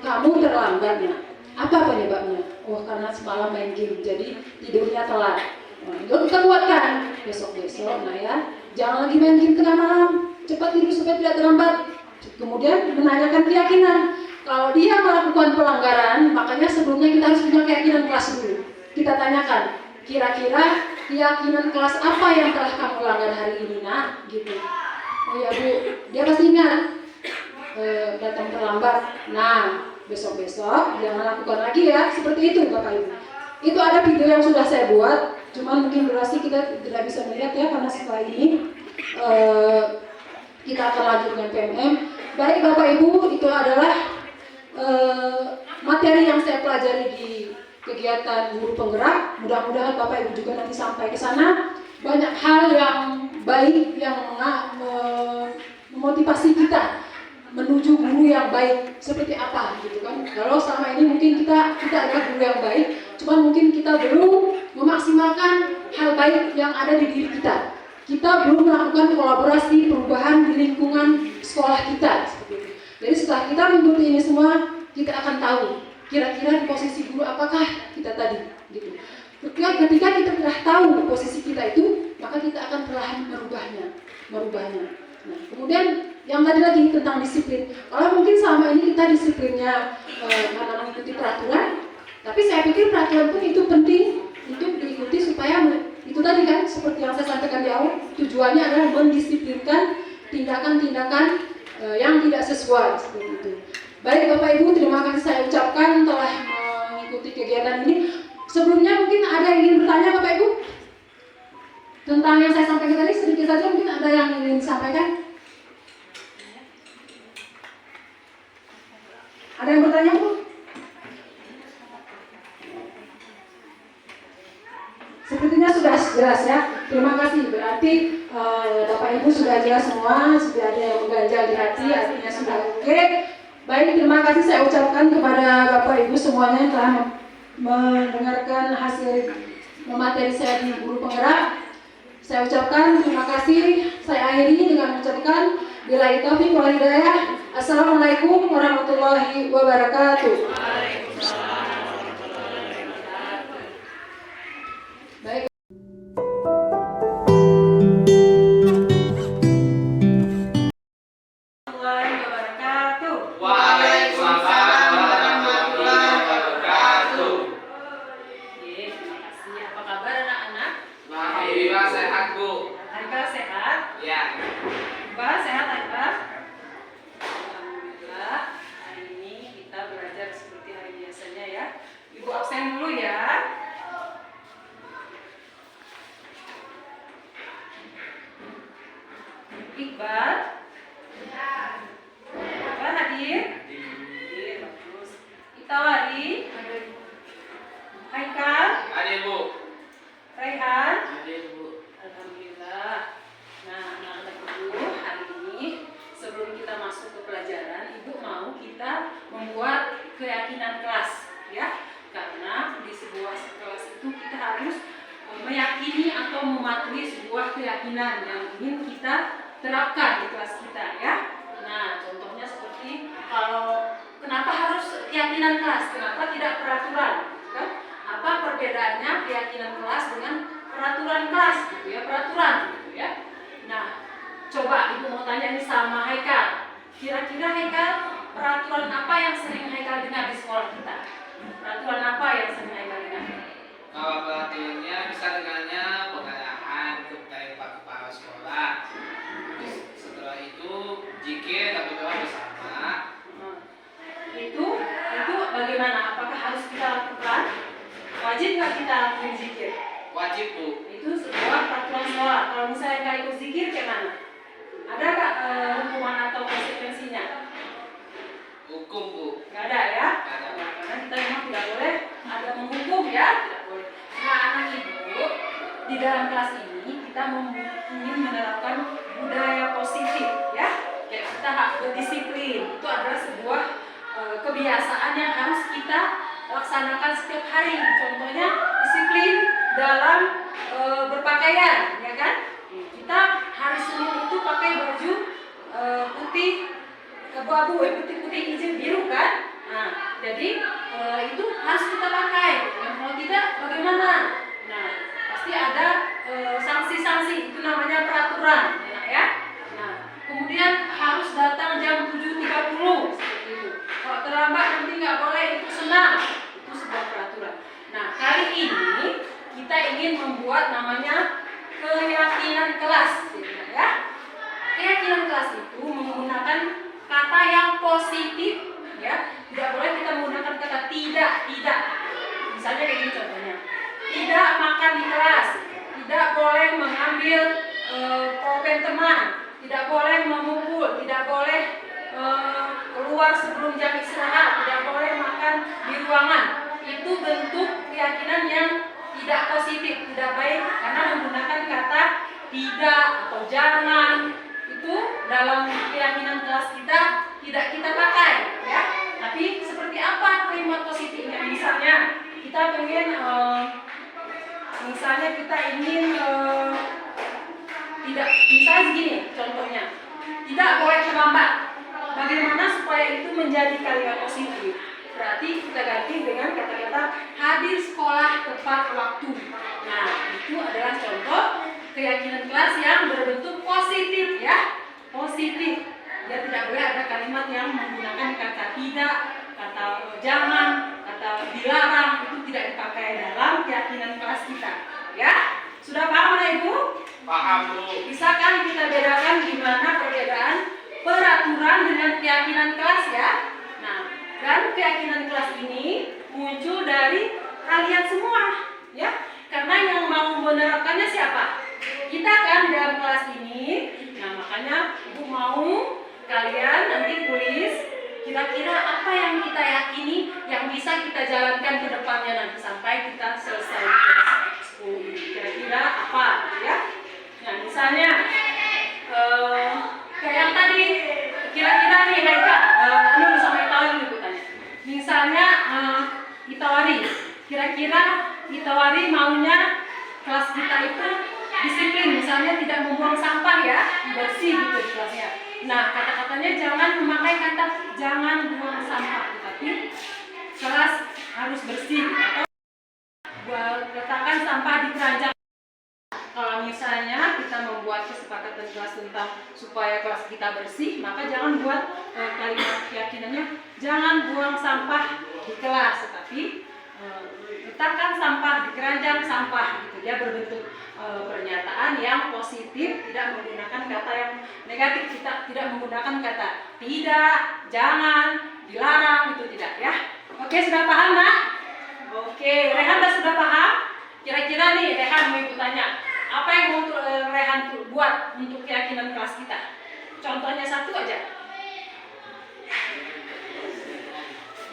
Kamu terlambat, nak. Apa penyebabnya? Oh, karena semalam main game, jadi tidurnya telat. Nah, itu kita kuatkan. Besok-besok, nah ya, jangan lagi main game tengah malam. Cepat tidur supaya tidak terlambat. Kemudian menanyakan keyakinan. Kalau dia melakukan pelanggaran, makanya sebelumnya kita harus punya keyakinan kelas dulu. Kita tanyakan, kira-kira keyakinan kelas apa yang telah kamu langgar hari ini, nak? Gitu. Oh ya Bu, dia pasti ingat datang terlambat. Nah, besok-besok jangan lakukan lagi ya, seperti itu Bapak Ibu. Itu ada video yang sudah saya buat, cuman mungkin durasi kita tidak bisa melihat ya, karena setelah ini kita akan lanjut dengan PMM. Baik Bapak Ibu, itu adalah materi yang saya pelajari di kegiatan guru penggerak. Mudah-mudahan Bapak Ibu juga nanti sampai ke sana banyak hal yang baik yang memotivasi kita menuju guru yang baik seperti apa gitu kan. Kalau selama ini mungkin kita adalah guru yang baik, cuma mungkin kita belum memaksimalkan hal baik yang ada di diri kita. Kita belum melakukan kolaborasi perubahan di lingkungan sekolah kita seperti itu. Jadi setelah kita mengikuti ini semua, kita akan tahu kira-kira di posisi guru apakah kita tadi gitu. Ketika kita sudah tahu posisi kita itu, maka kita akan perlahan merubahnya. Nah, kemudian yang tadi lagi tentang disiplin. Kalau mungkin selama ini kita disiplinnya karena mengikuti peraturan, tapi saya pikir peraturan pun itu penting untuk diikuti supaya itu tadi kan seperti yang saya sampaikan di awal, tujuannya adalah mendisiplinkan tindakan-tindakan yang tidak sesuai seperti itu. Baik Bapak Ibu, terima kasih saya ucapkan telah mengikuti kegiatan ini. Sebelumnya mungkin ada yang ingin bertanya Bapak Ibu tentang yang saya sampaikan tadi, sedikit saja mungkin ada yang ingin disampaikan. Ada yang bertanya Bu? Sepertinya sudah jelas ya. Terima kasih. Berarti Bapak Ibu sudah jelas semua, sudah ada yang mengganjal di hati, artinya sudah oke. Baik, terima kasih saya ucapkan kepada Bapak Ibu semuanya yang telah mendengarkan hasil materi saya di guru penggerak. Saya ucapkan terima kasih. Saya akhiri dengan mengucapkan billahi taufiq wal hidayah. Assalamualaikum warahmatullahi wabarakatuh. Baik. Iqbal, Iqbal hadir? atau mematuhi sebuah keyakinan yang ingin kita terapkan di kelas kita ya. Nah, contohnya seperti kalau kenapa harus keyakinan kelas, kenapa tidak peraturan, kan? Apa perbedaannya keyakinan kelas dengan peraturan kelas, gitu ya, peraturan, gitu ya. Nah, coba ibu mau tanya nih sama Haikal, kira-kira Haikal peraturan apa yang sering Haikal dengar di sekolah kita? Peraturan apa yang sering Haikal dengar? Kalau peraturannya bisa dengannya pengarahan dari Pak Kepala Sekolah. Setelah itu jikir dan berdoa bersama. Itu bagaimana? Apakah harus kita lakukan? Wajib nggak kita lakukan zikir? Wajib, Bu. Itu sebuah peraturan sekolah. Kalau misalnya nggak ikut zikir, gimana? Ada nggak hukuman atau konsekuensinya? Hukum, Bu. Nggak ada ya? Nggak ada. Karena kita memang tidak boleh ada menghukum ya, tidak boleh. Nah, anak ibu di dalam kelas ini kita ingin menerapkan budaya positif ya. Kayak kita harus berdisiplin. Itu adalah sebuah kebiasaan yang harus kita laksanakan setiap hari. Contohnya disiplin dalam berpakaian, ya kan? Kita hari Senin itu pakai baju putih abu-abu, putih hijau biru kan? Nah, jadi itu harus kita pakai. Dan kalau tidak, bagaimana? Nah, pasti ada sanksi-sanksi. Itu namanya peraturan, ya. Nah, kemudian harus datang jam 7.30 seperti itu. Kalau terlambat nanti nggak boleh, itu senang. Itu sebuah peraturan. Nah, kali ini kita ingin membuat namanya keyakinan kelas, ya. Keyakinan kelas itu menggunakan kata yang positif, ya. Tidak boleh kita menggunakan kata tidak. Misalnya kayak gini contohnya. Tidak makan di kelas, tidak boleh mengambil pulpen teman, tidak boleh memukul, tidak boleh keluar sebelum jam istirahat, tidak boleh makan di ruangan. Itu bentuk keyakinan yang tidak positif, tidak baik karena menggunakan kata tidak atau jangan. Itu dalam keyakinan kelas kita tidak kita pakai, ya. Tapi seperti apa kalimat positifnya? Misalnya kita ingin tidak, misalnya begini contohnya, tidak boleh terlambat. Bagaimana supaya itu menjadi kalimat positif? Berarti kita ganti dengan kata-kata hadir sekolah tepat waktu. Nah, itu adalah contoh keyakinan kelas yang berbentuk positif, ya. Positif. Ya, tidak boleh ada kalimat yang menggunakan kata tidak, kata jangan, kata dilarang. Itu tidak dipakai dalam keyakinan kelas kita, ya. Sudah paham Anak Ibu? Paham, Bu. Bisa kan kita bedakan gimana perbedaan peraturan dengan keyakinan kelas, ya. Nah, dan keyakinan kelas ini muncul dari kalian semua, ya. Karena yang mau menerapkannya siapa? Kita kan dalam kelas ini. Nah, makanya Ibu mau kalian nanti tulis kira-kira apa yang kita yakini yang bisa kita jalankan ke depannya nanti sampai kita selesai kelas 10 ini. Kira-kira apa, ya? Nah, misalnya kayak yang tadi, kira-kira nih Haika, sama Itawari dulu tanya. Misalnya Itawari, kira-kira Itawari maunya kelas kita itu disiplin, misalnya tidak membuang sampah, ya, bersih gitu di kelasnya. Nah, kata-katanya jangan memakai kata jangan buang sampah, tetapi kelas harus bersih atau letakkan sampah di keranjang. Kalau misalnya kita membuat kesepakatan kelas tentang supaya kelas kita bersih, maka jangan buat kalimat keyakinannya jangan buang sampah di kelas, tetapi letakkan sampah di keranjang sampah, gitu ya, berbentuk pernyataan yang positif, tidak menggunakan kata yang negatif. Kita tidak menggunakan kata tidak, jangan, dilarang, itu tidak, ya. Oke, sudah paham, Nak? Oke, Rehan sudah paham? Kira-kira nih Rehan mau Ibu tanya, apa yang mau Rehan buat untuk keyakinan kelas kita? Contohnya satu aja.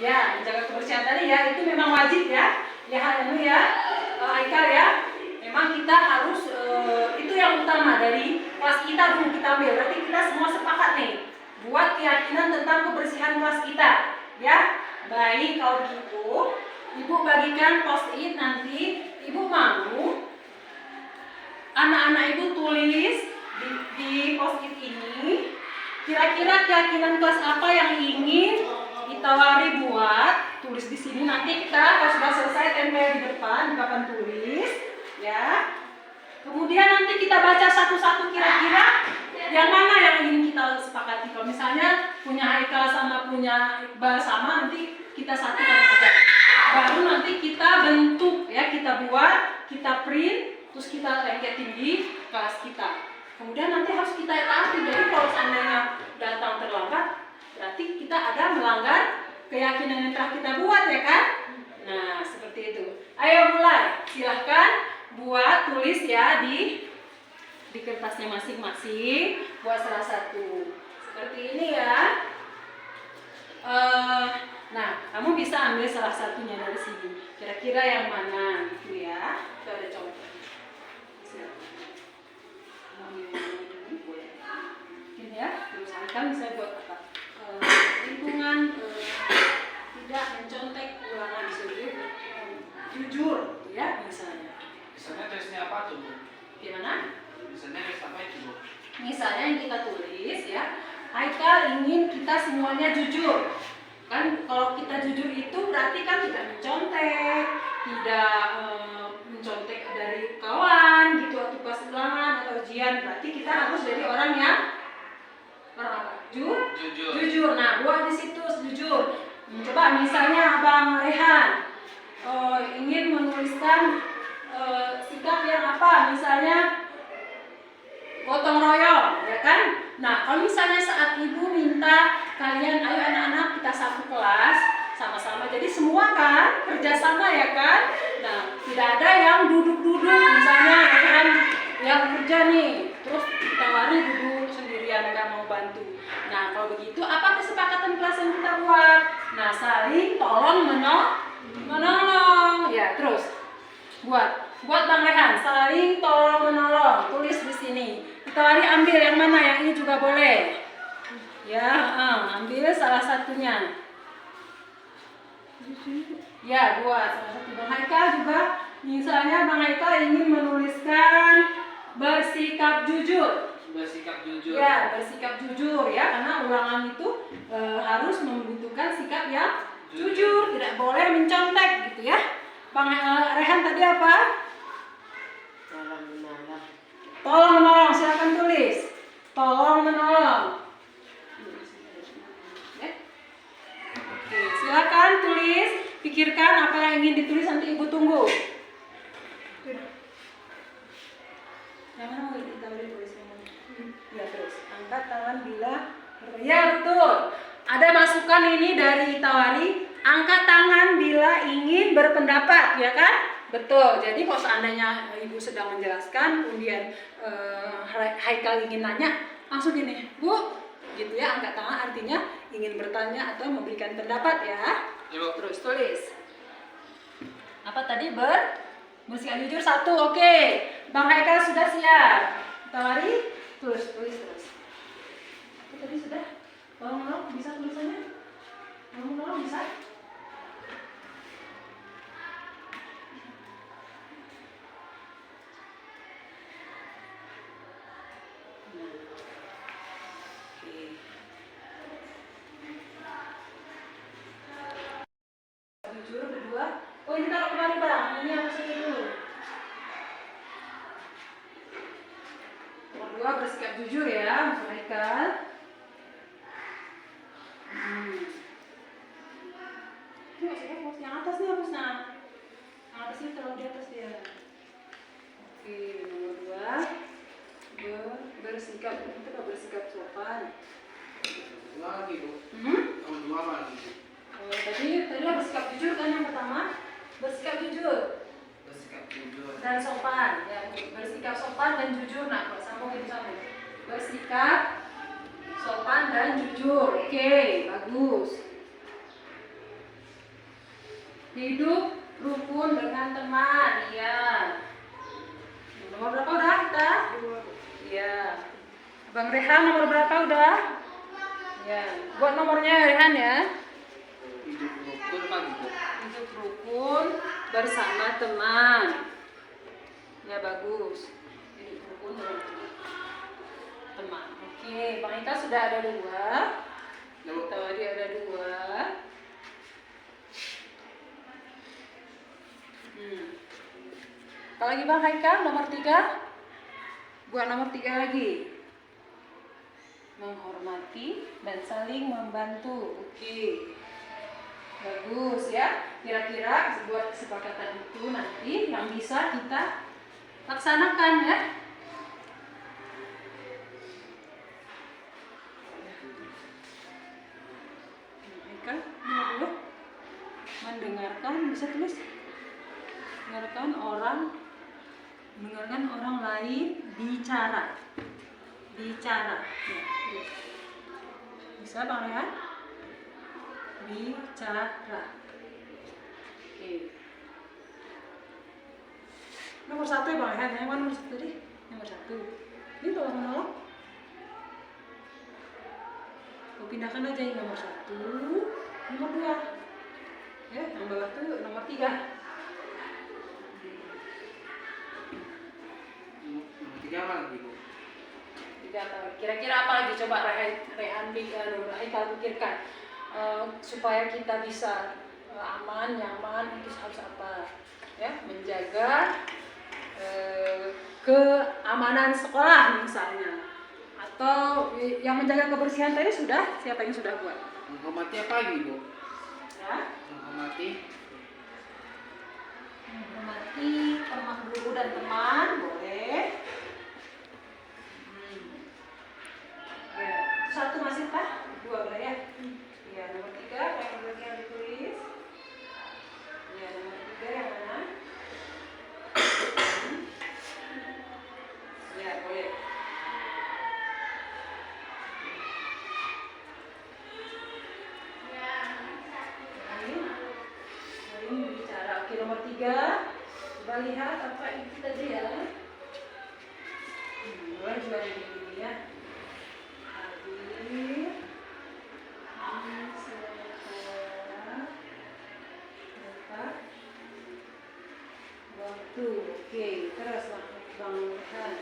Ya, menjaga kebersihan tadi, ya, itu memang wajib, ya. Lihat ini, ya, Aikal, ya. Memang kita harus itu yang utama dari kelas kita dulu kita ambil. Berarti kita semua sepakat nih buat keyakinan tentang kebersihan kelas kita, ya. Baik, kalau begitu Ibu bagikan post-it nanti. Ibu mau anak-anak ibu tulis di post-it ini, kira-kira keyakinan kelas apa yang ingin ditawari buat, tulis di sini. Nanti kita kalau sudah selesai tempel di depan di papan tulis, ya. Kemudian nanti kita baca satu-satu kira-kira yang mana yang ingin kita sepakati. Kalau misalnya punya Haikal sama punya Iqbal sama, nanti kita satukan aja. Baru nanti kita bentuk ya, kita buat, kita print, terus kita lengketin di kelas kita. Kemudian nanti harus kita taati. Jadi kalau seandainya datang terlambat, berarti kita ada melanggar keyakinan yang telah kita buat, ya kan? Nah, seperti itu. Ayo mulai. Silahkan buat, tulis ya di kertasnya masing-masing. Buat salah satu. Seperti ini ya. Nah, kamu bisa ambil salah satunya dari sini. Kira-kira yang mana gitu ya. Itu ada contoh. Ini ya. Terus kan bisa buat apa? Lingkungan tidak mencontek ulangan sendiri, jujur ya misalnya. Misalnya tesnya apa tuh, Bu? Gimana? Misalnya tes apa itu, Bu? Misalnya yang kita tulis ya, Haikal ingin kita semuanya jujur. Kan kalau kita jujur itu berarti kan tidak mencontek, tidak mencontek dari kawan gitu atau pas ulangan atau ujian. Berarti kita harus jadi orang yang apa? Jujur. Nah, buat di situ jujur. Coba misalnya Abang Rehan ingin menuliskan sikap yang apa? Misalnya gotong royong, ya kan? Nah, kalau misalnya saat ibu minta kalian, ayo anak-anak kita satu kelas sama-sama, jadi semua kan kerjasama ya kan? Nah, tidak ada yang duduk-duduk, misalnya kan yang kerja nih, terus ditawari duduk sendirian nggak mau bantu. Nah, kalau begitu apa kesepakatan kelas yang kita buat? Nah, saling tolong menolong, ya terus buat Bang Rehan, saling tolong menolong, tulis di sini. Ditawari ambil yang mana, yang ini juga boleh. Ya, ambil salah satunya. Ya, buat salah satu. Bang Haikal juga, misalnya Bang Haikal ingin menuliskan bersikap jujur. Bersikap jujur. Ya, bersikap jujur ya, karena ulangan itu harus membutuhkan sikap yang jujur, tidak boleh mencontek gitu ya. Bang Rehan tadi apa? Tolong menolong, silakan tulis. Tolong menolong. Oke, silakan tulis. Pikirkan apa yang ingin ditulis, nanti ibu tunggu. Yang mana mau ditawari tulisnya? Ya terus. Angkat tangan bila. Ya betul. Ada masukan ini dari Tawari. Angkat tangan bila ingin berpendapat, ya kan? Betul. Jadi kalau seandainya ibu sedang menjelaskan, kemudian Haikal ingin nanya, langsung gini, Bu, gitu ya, angkat tangan artinya ingin bertanya atau memberikan pendapat ya. Terus tulis. Apa tadi bersikap jujur satu, oke. Bang Haikal sudah siap. Tawari, tulis terus. Itu tadi sudah. Tolong bisa tulisannya? Tolong bisa? Jujur kedua. Oh, ini taruh kemari Bang. Ini apa saja dulu? Kedua bersikap jujur ya, mereka. Ini maksudnya yang atas nih hapusnya. Yang atas ini terlalu di atas dia. Oke, nomor 2. Bersikap sopan. Lagi, Bu. Nomor 2 apa lagi? Tadi bersikap jujur kan yang pertama. Bersikap jujur. Bersikap jujur. Dan sopan. Ya, bersikap sopan dan jujur. Nah, kalau sambung itu sama. Bersikap sopan dan jujur. Oke, bagus. Hidup rukun dengan teman. Ya. Nomor berapa udah kita? 2. Ya. Bang Rehan nomor berapa udah? Ya. Buat nomornya Rehan ya. Hidup rukun apa gitu? Hidup rukun bersama teman. Ya bagus. Hidup Bang Ika sudah ada 2. Tadi ada 2. Apa lagi Bang Haikal? Nomor 3. Buat nomor 3 lagi. Menghormati dan saling membantu. Oke. Bagus ya. Kira-kira buat kesepakatan itu nanti yang bisa kita laksanakan ya. Haikal, lihat dulu. Mendengarkan, bisa tulis. Mendengarkan orang lain bicara. Ya, bisa Bang Rehan? Bicara. Oke. Nomor 1 ya Bang Rehan. Yang mana nomor 1 tadi? Nomor 1. Ini tolong menolong. Mau pindahkan aja yang nomor 1. Nomor 2. Ya, yang bawah itu nomor 3. Nomor 3 apa lagi Bu? Kira-kira apa lagi coba Rehan Haikal pikirkan supaya kita bisa aman, nyaman, itu harus apa? Ya, menjaga keamanan sekolah misalnya, atau yang menjaga kebersihan tadi sudah, siapa yang sudah buat? Menghormati apa lagi Bu? Ya, Menghormati teman guru dan teman boleh. Ya, 1 masih Pak? 2 boleh ya? Ya, nomor 3 yang lagi yang ditulis. Ya, nomor 3 yang mana? Ya, boleh. Ini bicara. Oke, nomor 3. Coba lihat apa itu tadi ya. Boleh juga di ya. Waktu, oke, terus Bang Rehan.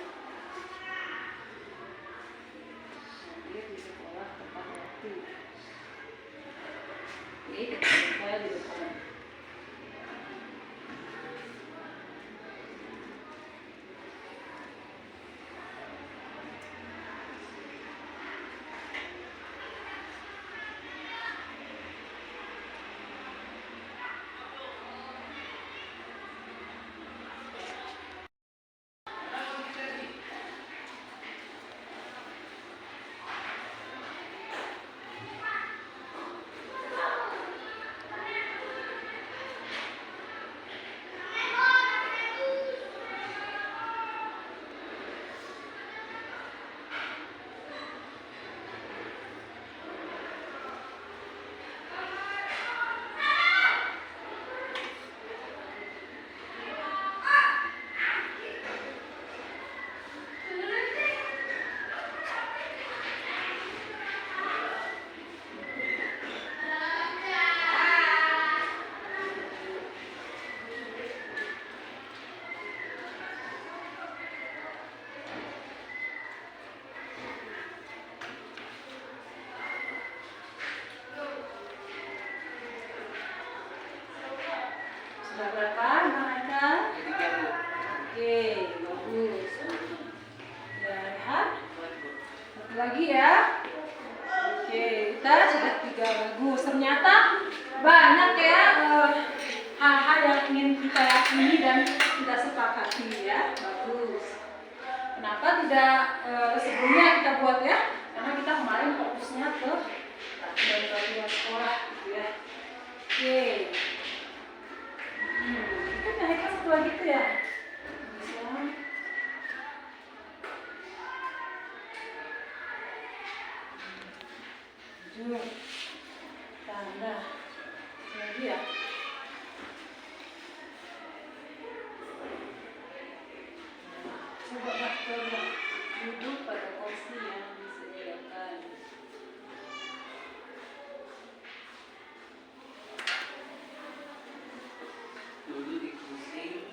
Dia di sekolah tepat waktu. Oke, saya di depan. Sudah berapa, Bang Haikal? 3 Bu. Oke, bagus. Ya, lihat. Satu lagi ya. Oke, kita sudah 3 bagus. Ternyata banyak ya hal-hal yang ingin kita yakini dan kita sepakati ya. Bagus. Kenapa tidak sebelumnya kita buat ya? Karena kita kemarin fokusnya ke peraturan sekolah gitu ya. Oke. Kita naikkan satu lagi tuh ya. Bisa. Jujur. Tanda. Lagi ya. Coba duduk pada posisi yang disediakan. Duduk di kursi.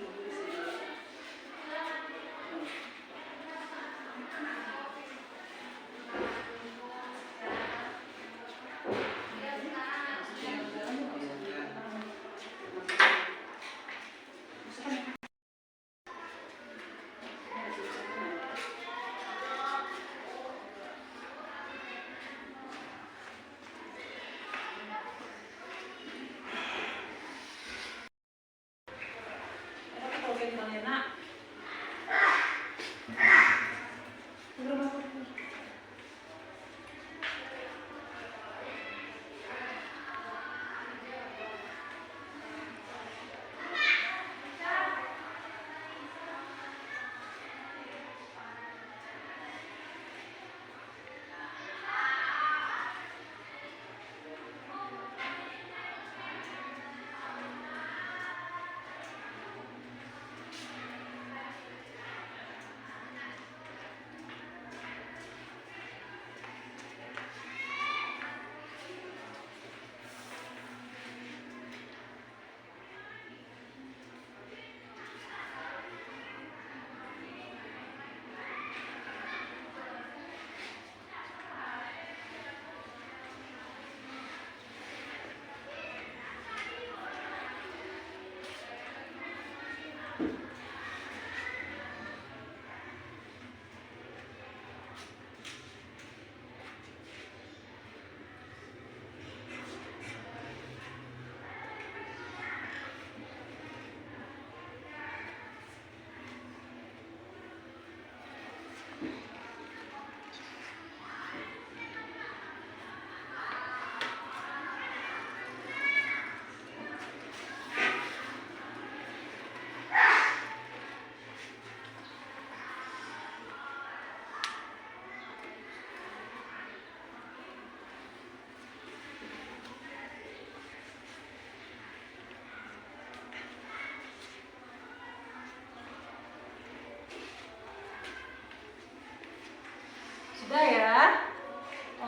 Sudah ya?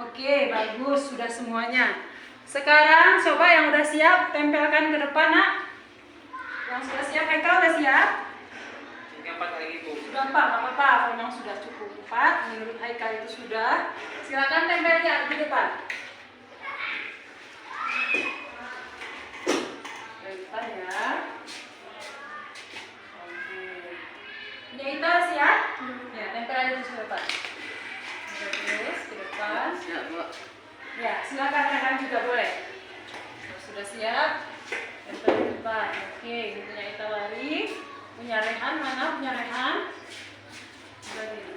Oke, bagus, sudah semuanya. Sekarang coba yang udah siap tempelkan ke depan, Nak. Yang sudah siap, Haikal udah siap? Yang 4 lagi Bu. Sudah 4, nggak apa-apa, memang sudah cukup 4. Menurut Haikal itu sudah. Silakan tempelnya di depan. Di depan ya. Oke. Punya Ita siap? Ya, tempel aja di depan. Terus ke depan. Siap Bu. Ya, silakan rekan juga boleh. Sudah siap? Tempel di depan. Oke, ini punya Ita lari. Punya Rehan mana? Punya Rehan? Sudah ini.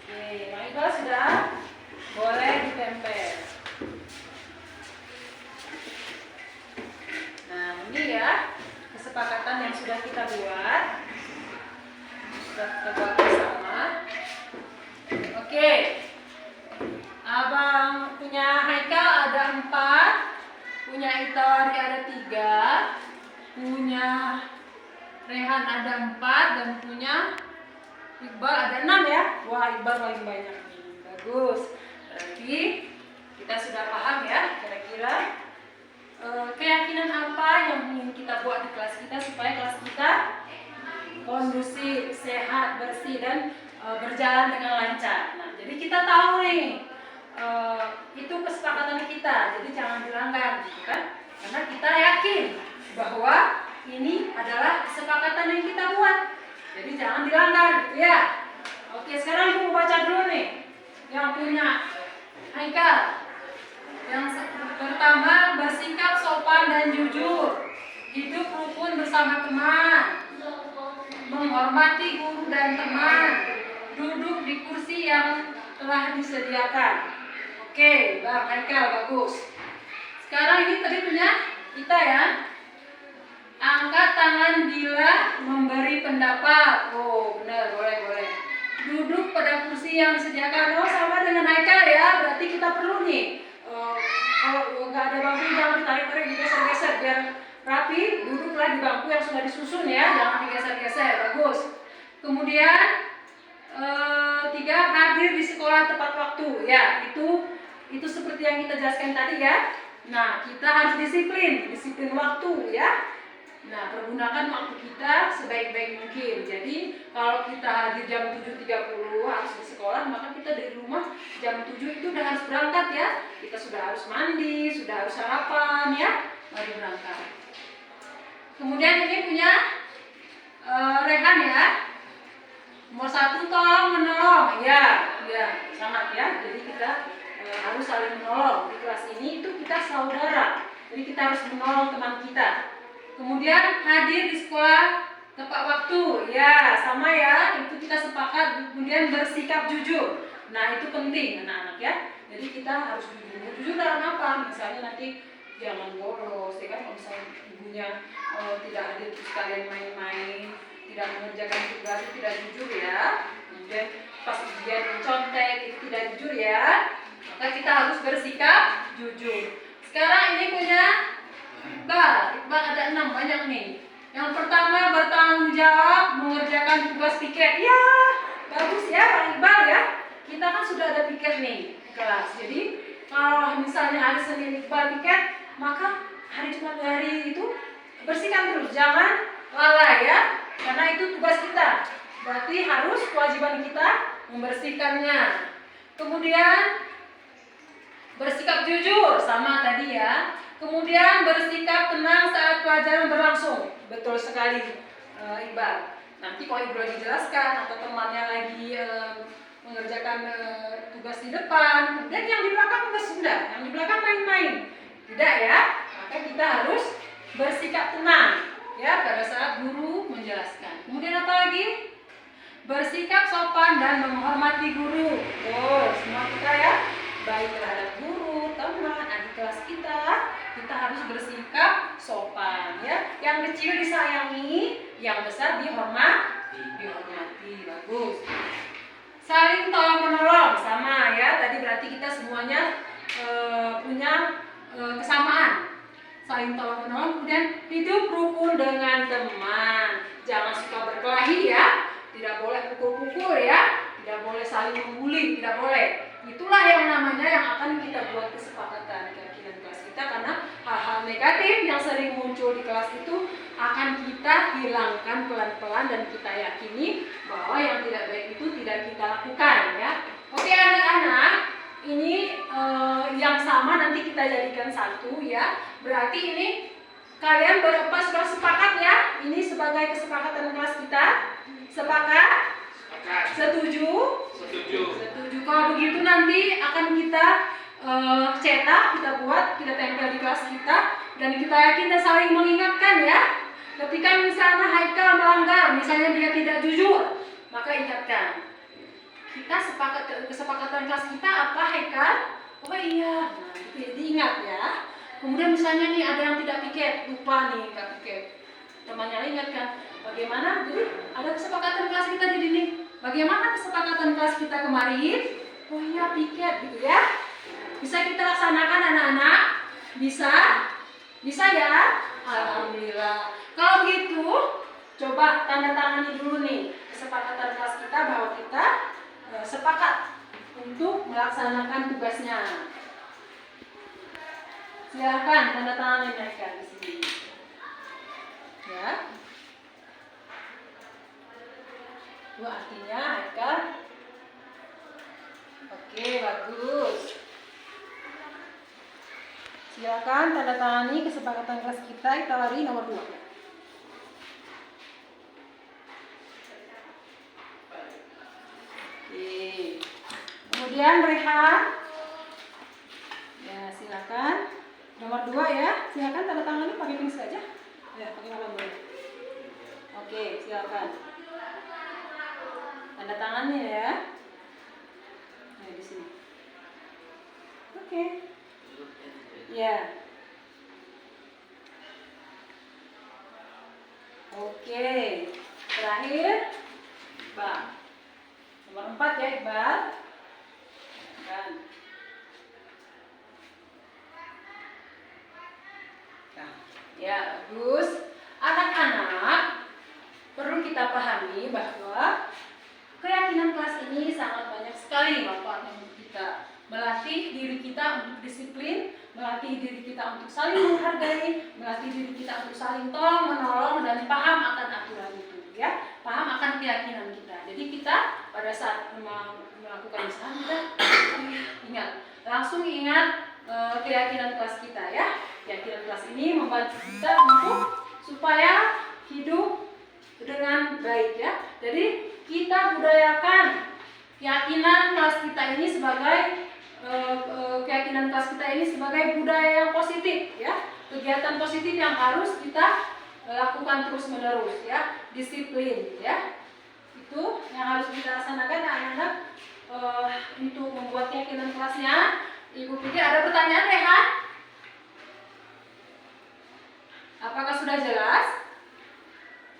Oke, Mak Iqbal sudah? Boleh ditempel. Nah, ini ya kesepakatan yang sudah kita buat. Sudah kita buat bersama. Oke. Abang punya Haikal ada 4, punya Itawari ada 3, punya Rehan ada 4, dan punya Iqbal ada 6 ya. Wah, Iqbal paling banyak nih. Bagus. Berarti kita sudah paham ya kira-kira keyakinan apa yang ingin kita buat di kelas kita supaya kelas kita kondusif, sehat, bersih, dan berjalan dengan lancar. Nah, jadi kita tahu nih itu kesepakatan kita, jadi jangan dilanggar, gitu kan? Karena kita yakin bahwa ini adalah kesepakatan yang kita buat, jadi jangan dilanggar, gitu ya. Oke, sekarang ibu mau baca dulu nih, yang punya Haikal. Yang pertama, bersikap sopan dan jujur, hidup rukun bersama teman, menghormati guru dan teman, duduk di kursi yang telah disediakan. Oke, Bang Haikal, bagus. Sekarang ini tadi punya kita ya. Angkat tangan bila memberi pendapat. Oh, benar, boleh. Duduk pada kursi yang disediakan. Oh, sama dengan Haikal ya. Berarti kita perlu nih. Kalau nggak ada bangku, jangan ditarik-tarik, digeser-geser biar rapi. Duduklah di bangku yang sudah disusun ya. Jangan digeser-geser. Bagus. Kemudian 3, hadir di sekolah tepat waktu. Ya, itu seperti yang kita jelaskan tadi ya. Nah, kita harus disiplin waktu ya. Nah, pergunakan waktu kita sebaik-baik mungkin. Jadi, kalau kita hadir jam 7.30 harus di sekolah, maka kita dari rumah jam 7 itu udah harus berangkat ya. Kita sudah harus mandi, sudah harus sarapan ya, baru berangkat. Kemudian ini punya Rehan ya. Nomor 1, tolong menolong. Ya, sangat ya. Jadi kita harus saling menolong. Di kelas ini itu kita saudara. Jadi kita harus menolong teman kita. Kemudian hadir di sekolah tepat waktu. Ya, sama ya. Itu kita sepakat. Kemudian bersikap jujur. Nah, itu penting anak-anak ya. Jadi kita harus jujur. Jujur dalam apa? Misalnya nanti jangan bolos, ya kan? Kalau misalnya ibunya tidak hadir terus kalian main-main, tidak mengerjakan tugas, itu tidak jujur ya. Kemudian pas ujian mencontek, itu tidak jujur ya. Maka kita harus bersikap jujur. Sekarang ini punya Iqbal ada 6, banyak nih. Yang pertama, bertanggung jawab mengerjakan tugas piket. Ya, bagus ya Pak Iqbal ya. Kita kan sudah ada piket nih di kelas. Jadi kalau misalnya hari Senin Iqbal piket, maka hari Jumat hari itu bersihkan terus, jangan lalai ya. Karena itu tugas kita. Berarti harus kewajiban kita membersihkannya. Kemudian bersikap jujur, sama tadi ya. Kemudian bersikap tenang saat pelajaran berlangsung. Betul sekali Iqbal. Nanti kalau Iqbal dijelaskan atau temannya lagi mengerjakan tugas di depan, kemudian yang di belakang sudah, yang di belakang main-main. Tidak ya. Maka kita harus bersikap tenang ya pada saat guru menjelaskan. Kemudian apa lagi? Bersikap sopan dan menghormati guru. Oh, semua kita ya, baik terhadap guru, teman, adik kelas kita harus bersikap sopan ya. Yang kecil disayangi, yang besar dihormati. Bagus. Saling tolong menolong, sama ya. Tadi berarti kita semuanya punya kesamaan. Saling tolong menolong. Kemudian hidup rukun dengan teman. Jangan suka berkelahi ya. Tidak boleh pukul-pukul ya. Tidak boleh saling membuli, tidak boleh. Itulah yang namanya yang akan kita buat kesepakatan keyakinan kelas kita, karena hal-hal negatif yang sering muncul di kelas itu akan kita hilangkan pelan-pelan dan kita yakini bahwa yang tidak baik itu tidak kita lakukan ya. Oke anak-anak, ini yang sama nanti kita jadikan satu ya. Berarti ini kalian berapa sudah sepakat ya? Ini sebagai kesepakatan kelas kita. Sepakat? Setuju? Setuju. Setuju. Kalau begitu nanti akan kita cetak, kita buat, kita tempel di kelas kita, dan kita yakin dan saling mengingatkan ya. Ketika misalnya Haikal melanggar, misalnya dia tidak jujur, maka ingatkan. Kita kesepakatan kelas kita apa Haikal? Oh iya, nah, itu diingat ya. Kemudian misalnya nih ada yang tidak piket, lupa nih nggak piket, temannya ingatkan. Bagaimana? Jadi ada kesepakatan kelas kita di sini. Bagaimana kesepakatan kelas kita kemarin? Oh iya piket gitu ya. Bisa kita laksanakan anak-anak? Bisa? Bisa ya? Alhamdulillah. Kalau begitu, coba tanda tangani dulu nih kesepakatan kelas kita bahwa kita sepakat untuk melaksanakan tugasnya. Silakan tanda tangan mereka di sini. Ya. Itu artinya akan. Oke, bagus. Silakan tanda tangani kesepakatan kelas kita. Kita lari nomor 2. Oke. Kemudian Rehan. Ya, silakan. Nomor 2 ya. Silakan tanda tangani pakai pensil aja. Ya, pakai warna boleh. Oke, silakan. Tanda tangannya ya. Nah, di sini. Oke. Ya. Oke. Terakhir, Bang. Nomor 4 ya, Iqbal. Kan. Ya, bagus. Anak-anak, perlu kita pahami bahwa keyakinan kelas ini sangat banyak sekali manfaatnya untuk kita. Melatih diri kita untuk disiplin, melatih diri kita untuk saling menghargai, melatih diri kita untuk saling tolong menolong dan paham akan aturan itu, ya, paham akan keyakinan kita. Jadi kita pada saat melakukan usaha kita langsung ingat keyakinan kelas kita ya. Keyakinan kelas ini membantu kita untuk supaya hidup dengan baik ya. Jadi kita budayakan keyakinan kelas kita ini sebagai sebagai budaya yang positif ya, kegiatan positif yang harus kita lakukan terus menerus ya, disiplin ya, itu yang harus kita laksanakan anak-anak untuk membuat keyakinan kelasnya. Ibu pikir ada pertanyaan Rehan? Apakah sudah jelas?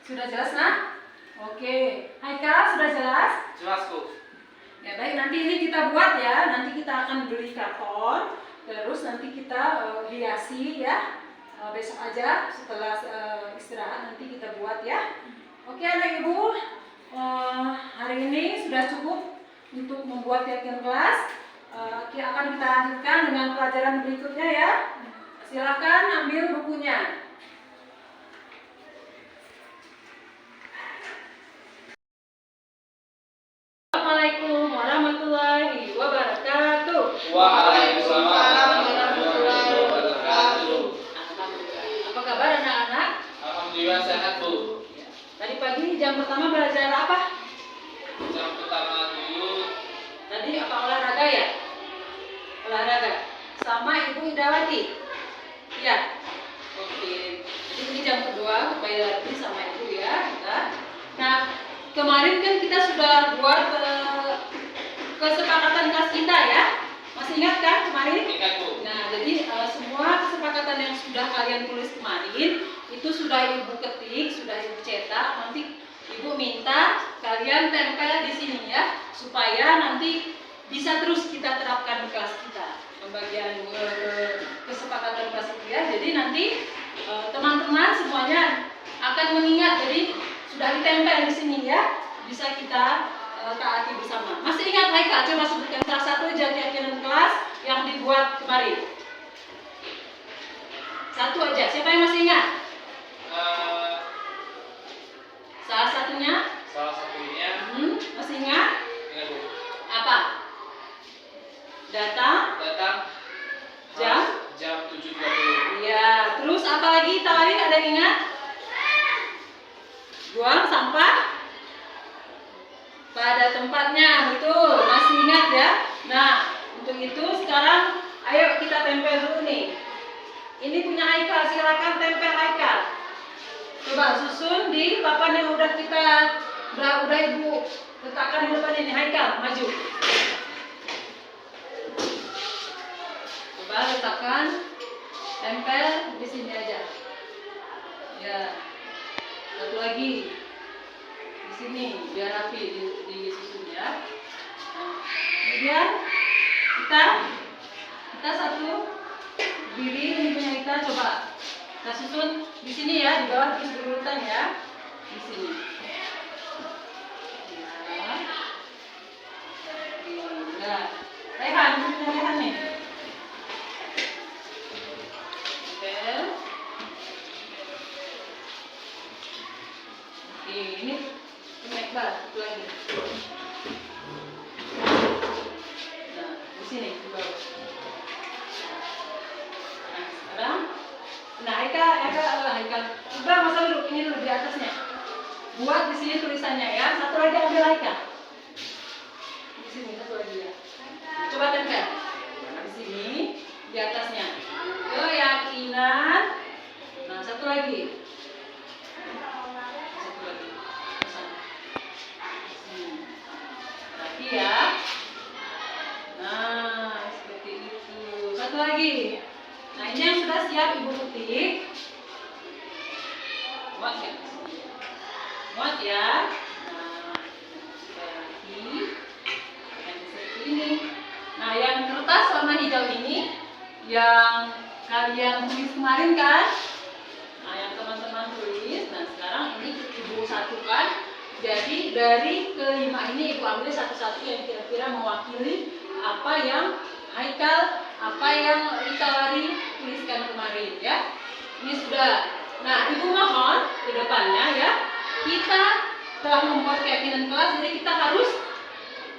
Sudah jelas nah? Oke, Haikal sudah jelas? Jelas Bu. Ya baik, nanti ini kita buat ya. Nanti kita akan beli karton, terus nanti kita hiasi ya. Besok aja setelah istirahat nanti kita buat ya. Oke anak ibu, hari ini sudah cukup untuk membuat keyakinan kelas. Akan kita lanjutkan dengan pelajaran berikutnya ya. Silakan ambil bukunya. Assalamualaikum warahmatullahi wabarakatuh. Waalaikumsalam warahmatullahi wabarakatuh. Alhamdulillah. Apa kabar anak-anak? Alhamdulillah sehat Bu. Tadi pagi jam pertama belajar apa? Jam pertama dulu. Tadi apa olahraga ya? Olahraga. Sama Ibu Idawati. Ya. Oke. Jadi ini jam kedua kembali lagi sama Ibu ya kita. Nah, kemarin kan kita sudah buat kesepakatan kelas kita ya. Masih ingat kan kemarin? Ingat Bu. Nah, jadi semua kesepakatan yang sudah kalian tulis kemarin itu sudah Ibu ketik, sudah Ibu cetak. Nanti Ibu minta kalian tempel di sini ya, supaya nanti bisa terus kita terapkan di kelas kita. Pembagian kesepakatan kelas itu ya. Jadi nanti teman-teman semuanya akan mengingat. Jadi sudah ditempel di sini ya, bisa kita taati bersama. Masih ingat Haikal? Coba sebutkan salah satu aja keyakinan kelas yang dibuat kemarin. Satu aja. Siapa yang masih ingat? Salah satunya? Salah satunya Masih ingat? ingat Bu. Apa? Datang jam 7.20. Iya, terus apa lagi tadi ada yang ingat? Buang sampah pada tempatnya, betul, masih ingat ya? Nah, untuk itu sekarang ayo kita tempel dulu nih. Ini punya Haikal, silakan tempel Haikal. Coba susun di papan yang udah Ibu letakkan di depan ini. Haikal, maju. Coba letakkan, tempel di sini aja. Ya, satu lagi di sini biar rapi disusun ya. Nah, kemudian kita satu berdiri ini punya kita, coba kita susun di sini ya, di bawah terus berurutan ya, di sini. Ya, Rehan, ini punya Rehan nih. Ini punya Iqbal, satu lagi. Nah, di sini di bawah. Nah, sekarang, Haikal. Iqbal masa duduk ini dulu di atasnya. Buat di sini tulisannya ya. Satu lagi ambil Haikal. Di sini satu lagi ya. Coba tempel. Di sini di atasnya. Keyakinan. Nah, satu lagi. Ya. Nah, seperti itu. Satu lagi. Nah, ini yang sudah siap Ibu ketik. Muat ya? Muat ya? Nah, lagi. Yang seperti ini. Nah, yang kertas warna hijau ini yang kalian tulis kemarin kan? Nah, yang teman-teman tulis. Nah, sekarang ini Ibu satukan. Jadi dari kelima ini Ibu ambil satu-satu yang kira-kira mewakili apa yang Haikal, apa yang Itawari tuliskan kemarin ya. Ini sudah. Nah, Ibu mohon ke depannya ya. Kita telah membuat keyakinan kelas, jadi kita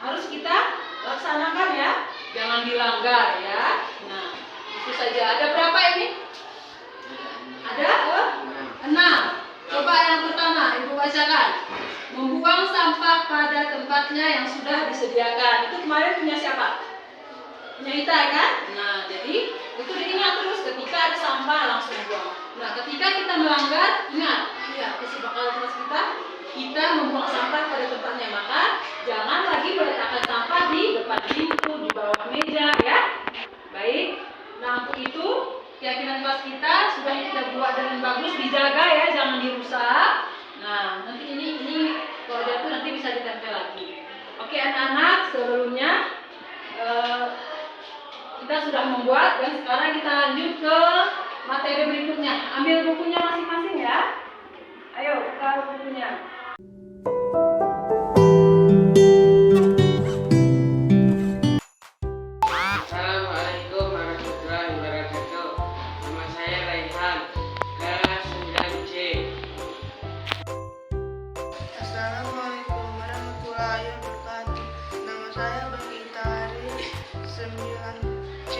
harus kita laksanakan ya. Jangan dilanggar ya. Nah, itu saja. Ada berapa ini? Ada 6. Coba yang pertama Ibu bacakan. Membuang sampah pada tempatnya yang sudah disediakan. Itu kemarin punya siapa? Punya Ita kan? Nah, jadi itu diingat terus ketika ada sampah langsung buang. Nah, ketika kita melanggar, ingat ya isi bakal kelas kita membuang sampah pada tempatnya. Maka jangan lagi meletakkan sampah di depan pintu, di bawah meja ya. Baik. Nah, untuk itu keyakinan kelas kita sudah kita buat dengan bagus, dijaga ya, jangan dirusak. Nah, nanti ini kalau jatuh nanti bisa ditempel lagi. Oke anak-anak, sebelumnya kita sudah membuat dan sekarang kita lanjut ke materi berikutnya. Ambil bukunya masing-masing ya. Ayo, taruh bukunya. Assalamualaikum warahmatullahi wabarakatuh. Nama saya Raihan, kelas 9C. Assalamualaikum warahmatullahi wabarakatuh. Nama saya Bagita Hari 9C.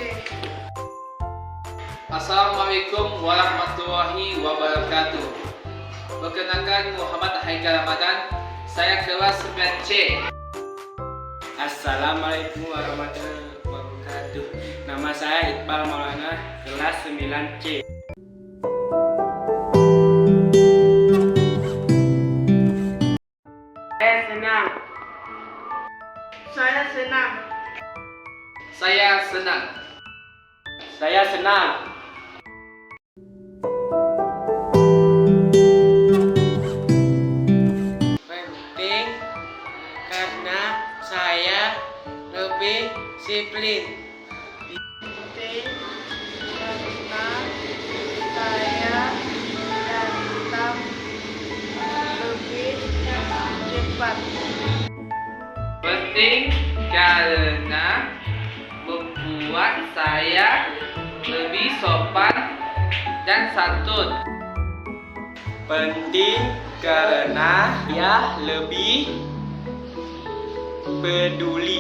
Assalamualaikum warahmatullahi wabarakatuh. Perkenalkan Muhammad Haikal Ramadan, saya kelas 9C. Assalamualaikum warahmatullahi wabarakatuh. Nama saya Iqbal Maulana, kelas 9C. Saya senang. Saya senang. Saya senang. Penting karena saya lebih disiplin. Penting karena saya datang lebih cepat. penting karena membuat saya lebih sopan dan santun. Penting karena dia lebih peduli.